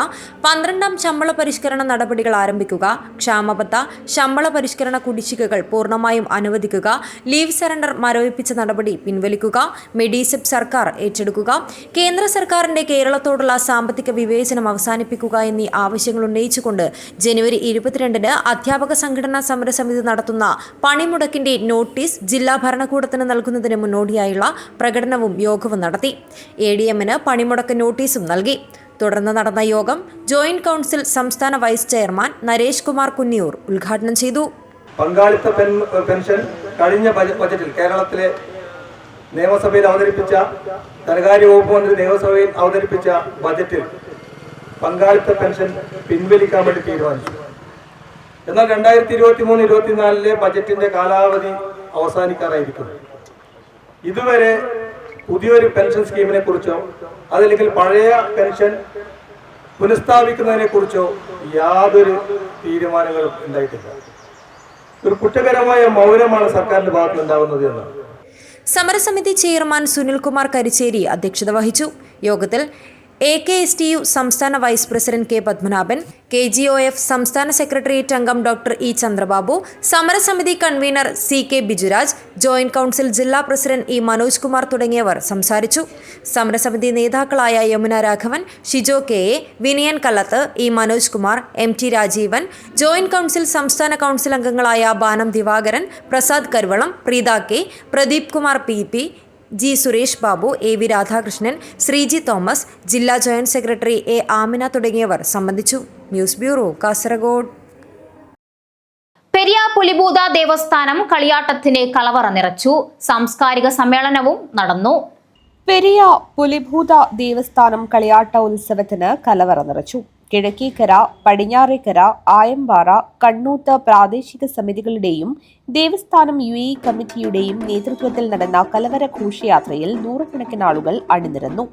12ാം ശമ്പള പരിഷ്കരണ നടപടികൾ ആരംഭിക്കുക, ക്ഷാമബത്ത ശമ്പള പരിഷ്കരണ കുടിശ്ശികകൾ പൂർണ്ണമായും അനുവദിക്കുക, ലീവ് സറണ്ടർ മരവിപ്പിച്ച നടപടി പിൻവലിക്കുക, മെഡിസെപ് സർക്കാർ ഏറ്റെടുക്കുക, കേന്ദ്ര സർക്കാരിന്റെ കേരളത്തോടുള്ള സാമ്പത്തിക വിവേചനം അവസാനിപ്പിക്കുക എന്നീ ആവശ്യങ്ങൾ ഉന്നയിച്ചുകൊണ്ട് ജനുവരി 22-ന് അധ്യാപക സംഘടനാ സമരസമിതി നടത്തുന്ന പണിമുടക്കിന്റെ നോട്ടീസ് ജില്ലാ ഭരണകൂടത്തിന് നൽകുന്നതിന് മുന്നോടിയായുള്ള പ്രകടനവും യോഗവും നടത്തി. ADM-ന് പണിമുടക്ക് നോട്ടീസും നൽകി. തുടർന്ന് നടന്ന യോഗം ജോയിന്റ് കൗൺസിൽ സംസ്ഥാന വൈസ് ചെയർമാൻ നരേഷ് കുമാർ കുന്നിയൂർ ഉദ്ഘാടനം ചെയ്തു. പങ്കാളിത്ത പെൻഷൻ കഴിഞ്ഞ ബജറ്റിൽ കേരളത്തിലെ നിയമസഭയിൽ അവതരിപ്പിച്ച ധനകാര്യ വകുപ്പ് മന്ത്രി നിയമസഭയിൽ അവതരിപ്പിച്ച ബജറ്റിൽ പങ്കാളിത്ത പെൻഷൻ പിൻവലിക്കാൻ വേണ്ടി തീരുമാനിച്ചു. എന്നാൽ 2023-24 ബജറ്റിന്റെ കാലാവധി അവസാനിക്കാറായിരിക്കുന്നു. ഇതുവരെ പുതിയൊരു പെൻഷൻ സ്കീമിനെ കുറിച്ചോ അതല്ലെങ്കിൽ പഴയ പെൻഷൻ പുനഃസ്ഥാപിക്കുന്നതിനെ കുറിച്ചോ യാതൊരു തീരുമാനങ്ങളും ഉണ്ടായിട്ടില്ല. ഒരു കുറ്റകരമായ മൗനമാണ് സർക്കാരിന്റെ ഭാഗത്തുനിന്നുണ്ടാകുന്നത് എന്നാണ്. സമരസമിതി ചെയർമാൻ സുനിൽകുമാർ കരിച്ചേരി അധ്യക്ഷത വഹിച്ചു. യോഗത്തിൽ AKSTU സംസ്ഥാന vice president K. Padmanabhan, KGOF സംസ്ഥാന സെക്രട്ടേറിയറ്റ് അംഗം ഡോക്ടർ E. ചന്ദ്രബാബു, സമരസമിതി convener CK. Bijuraj, joint council ജില്ലാ പ്രസിഡന്റ് E. മനോജ് കുമാർ തുടങ്ങിയവർ സംസാരിച്ചു. സമരസമിതി നേതാക്കളായ Yamuna Raghavan, Shijo KA, Vinayan Kallath, E. Manoj Kumar, MT Rajeevan, joint council സംസ്ഥാന കൗൺസിൽ അംഗങ്ങളായ Banam Divakaran, Prasad Karuvalam, Preetha K, Pradeep Kumar PP, G. Suresh Babu, AV Radhakrishnan, Sreeji Thomas, ജില്ലാ ജോയിന്റ് സെക്രട്ടറി A. ആമിന തുടങ്ങിയവർ സംബന്ധിച്ചു. News bureau, Kasaragod. പെരിയ പുലിഭൂത ദേവസ്ഥാനം കളിയാട്ടത്തിന് കലവറ നിറച്ചു. സാംസ്കാരിക സമ്മേളനവും നടന്നു. പെരിയ പുലിഭൂത ദേവസ്ഥാനം കളിയാട്ട ഉത്സവത്തിന് കലവറ നിറച്ചു. കിഴക്കേക്കര, പടിഞ്ഞാറേക്കര, ആയമ്പാറ, കണ്ണൂത്ത് പ്രാദേശിക സമിതികളുടെയും ദേവസ്ഥാനം UAE കമ്മിറ്റിയുടെയും നേതൃത്വത്തിൽ നടന്ന കലവര ഘോഷയാത്രയിൽ നൂറുകണക്കിന് ആളുകൾ അണിനിരന്നു.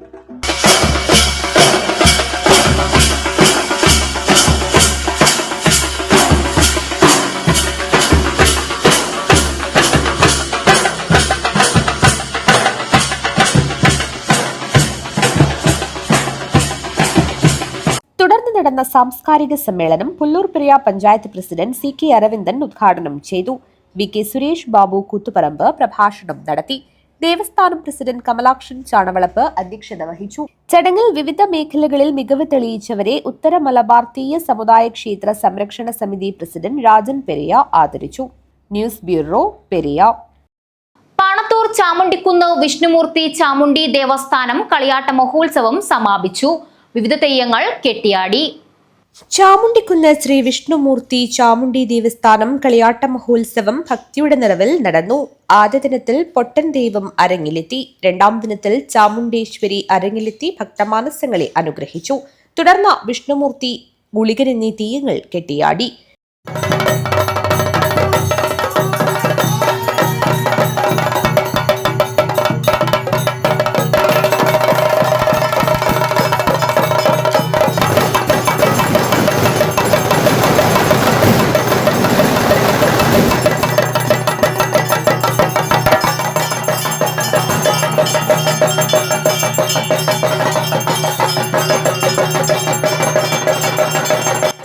തുടർന്ന് നടന്ന സാംസ്കാരിക സമ്മേളനം പുല്ലൂർ പെരിയ പഞ്ചായത്ത് പ്രസിഡന്റ് CK അരവിന്ദൻ ഉദ്ഘാടനം ചെയ്തു. VK സുരേഷ് ബാബു കൂത്തുപറമ്പ് പ്രഭാഷണം നടത്തി. ദേവസ്ഥാനം പ്രസിഡന്റ് കമലാക്ഷൻ ചാണവളപ്പ് അധ്യക്ഷത വഹിച്ചു. ചടങ്ങിൽ വിവിധ മേഖലകളിൽ മികവ് തെളിയിച്ചവരെ ഉത്തര മലബാർ തീയ സമുദായ ക്ഷേത്ര സംരക്ഷണ സമിതി പ്രസിഡന്റ് രാജൻ പെരിയ ആദരിച്ചു. News bureau, Periya. പാണത്തൂർ ചാമുണ്ടിക്കുന്ന് വിഷ്ണുമൂർത്തി ചാമുണ്ടി ദേവസ്ഥാനം കളിയാട്ട മഹോത്സവം സമാപിച്ചു. വിവിധ തെയ്യങ്ങൾ കെട്ടിയാടി. ചാമുണ്ടിക്കുന്ന് ശ്രീ വിഷ്ണുമൂർത്തി ചാമുണ്ടി ദേവസ്ഥാനം കളിയാട്ട മഹോത്സവം ഭക്തിയുടെ നിറവിൽ നടന്നു. ആദ്യ ദിനത്തിൽ പൊട്ടൻ ദൈവം അരങ്ങിലെത്തി. രണ്ടാം ദിനത്തിൽ ചാമുണ്ടേശ്വരി അരങ്ങിലെത്തി ഭക്തമാനസങ്ങളെ അനുഗ്രഹിച്ചു. തുടർന്ന് വിഷ്ണുമൂർത്തി ഗുളികൻ എന്നീ തെയ്യങ്ങൾ കെട്ടിയാടി.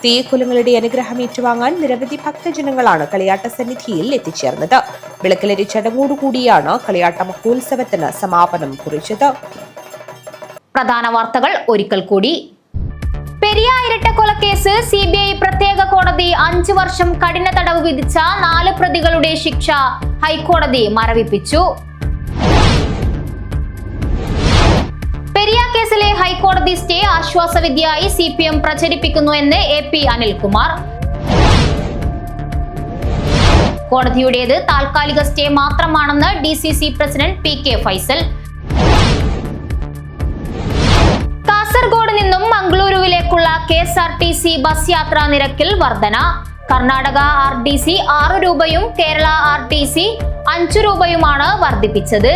തെയ്യക്കുലങ്ങളുടെ അനുഗ്രഹം ഏറ്റുവാങ്ങാൻ നിരവധി ഭക്തജനങ്ങളാണ് കളിയാട്ട സന്നിധിയിൽ എത്തിച്ചേർന്നത്. വിളക്കിലരി ചടങ്ങോടുകൂടിയാണ് കളിയാട്ട മഹോത്സവത്തിന് സമാപനം കുറിച്ചത്. പ്രധാന വാർത്തകൾ ഒരിക്കൽ കൂടി. പെരിയ ഇരട്ടക്കൊലക്കേസ് CBI പ്രത്യേക കോടതി 5 വർഷം കഠിന തടവ് വിധിച്ച 4 പ്രതികളുടെ ശിക്ഷ ഹൈക്കോടതി മരവിപ്പിച്ചു. പെരിയ കേസിലെ ഹൈക്കോടതി സ്റ്റേ ആശ്വാസവിധിയായി CPM പ്രചരിപ്പിക്കുന്നു എന്ന് AP അനിൽകുമാർ. കോടതിയുടേത് താൽക്കാലിക സ്റ്റേ മാത്രമാണെന്ന് DCC president PK Faisal. Kasaragod നിന്നും മംഗളൂരുവിലേക്കുള്ള KSRTC ബസ് യാത്രാ നിരക്കിൽ വർധന. കർണാടക RTC 6 രൂപയും കേരള RTC 5 രൂപയുമാണ് വർദ്ധിപ്പിച്ചത്.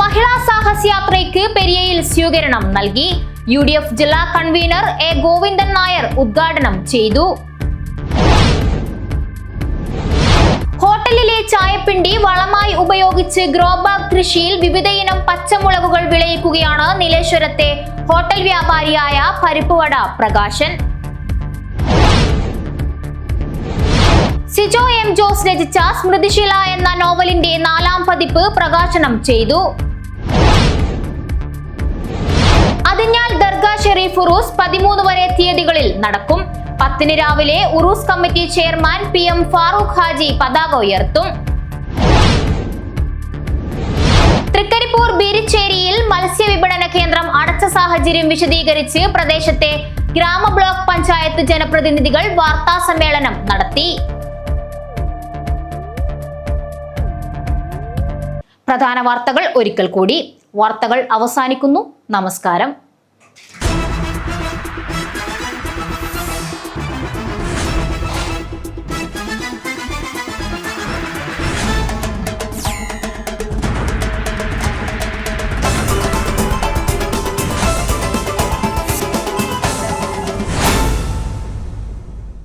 മഹിളാ സാഹസ് യാത്രയ്ക്ക് പെരിയയിൽ സ്വീകരണം നൽകി. UDF ജില്ലാ കൺവീനർ A. ഗോവിന്ദൻ നായർ ഉദ്ഘാടനം ചെയ്തു. ഹോട്ടലിലെ ചായപ്പിണ്ടി വളമായി ഉപയോഗിച്ച് ഗ്രോബാഗ് കൃഷിയിൽ വിവിധയിനം പച്ചമുളകുകൾ വിളയിക്കുകയാണ് നീലേശ്വരത്തെ ഹോട്ടൽ വ്യാപാരിയായ പരിപ്പുവട പ്രകാശൻ. സിജോ എം ജോസ് രചിച്ച സ്മൃതിശില എന്ന നോവലിന്റെ 4ാം പതിപ്പ് പ്രകാശനം ചെയ്തു. അതിഞ്ഞാൽ ദർഗാ ഷെരീഫ് ഉറൂസ് 13 വരെ തീയതികളിൽ നടക്കും. 10 രാവിലെ ഉറൂസ് committee chairman PM Farooq Haji പതാക ഉയർത്തും. തൃക്കരിപ്പൂർ ബീരിച്ചേരിയിൽ മത്സ്യവിപണന കേന്ദ്രം അടച്ച സാഹചര്യം വിശദീകരിച്ച് പ്രദേശത്തെ ഗ്രാമ ബ്ലോക്ക് പഞ്ചായത്ത് ജനപ്രതിനിധികൾ വാർത്താ സമ്മേളനം നടത്തി. പ്രധാന വാർത്തകൾ ഒരിക്കൽ കൂടി. വാർത്തകൾ അവസാനിക്കുന്നു. നമസ്കാരം.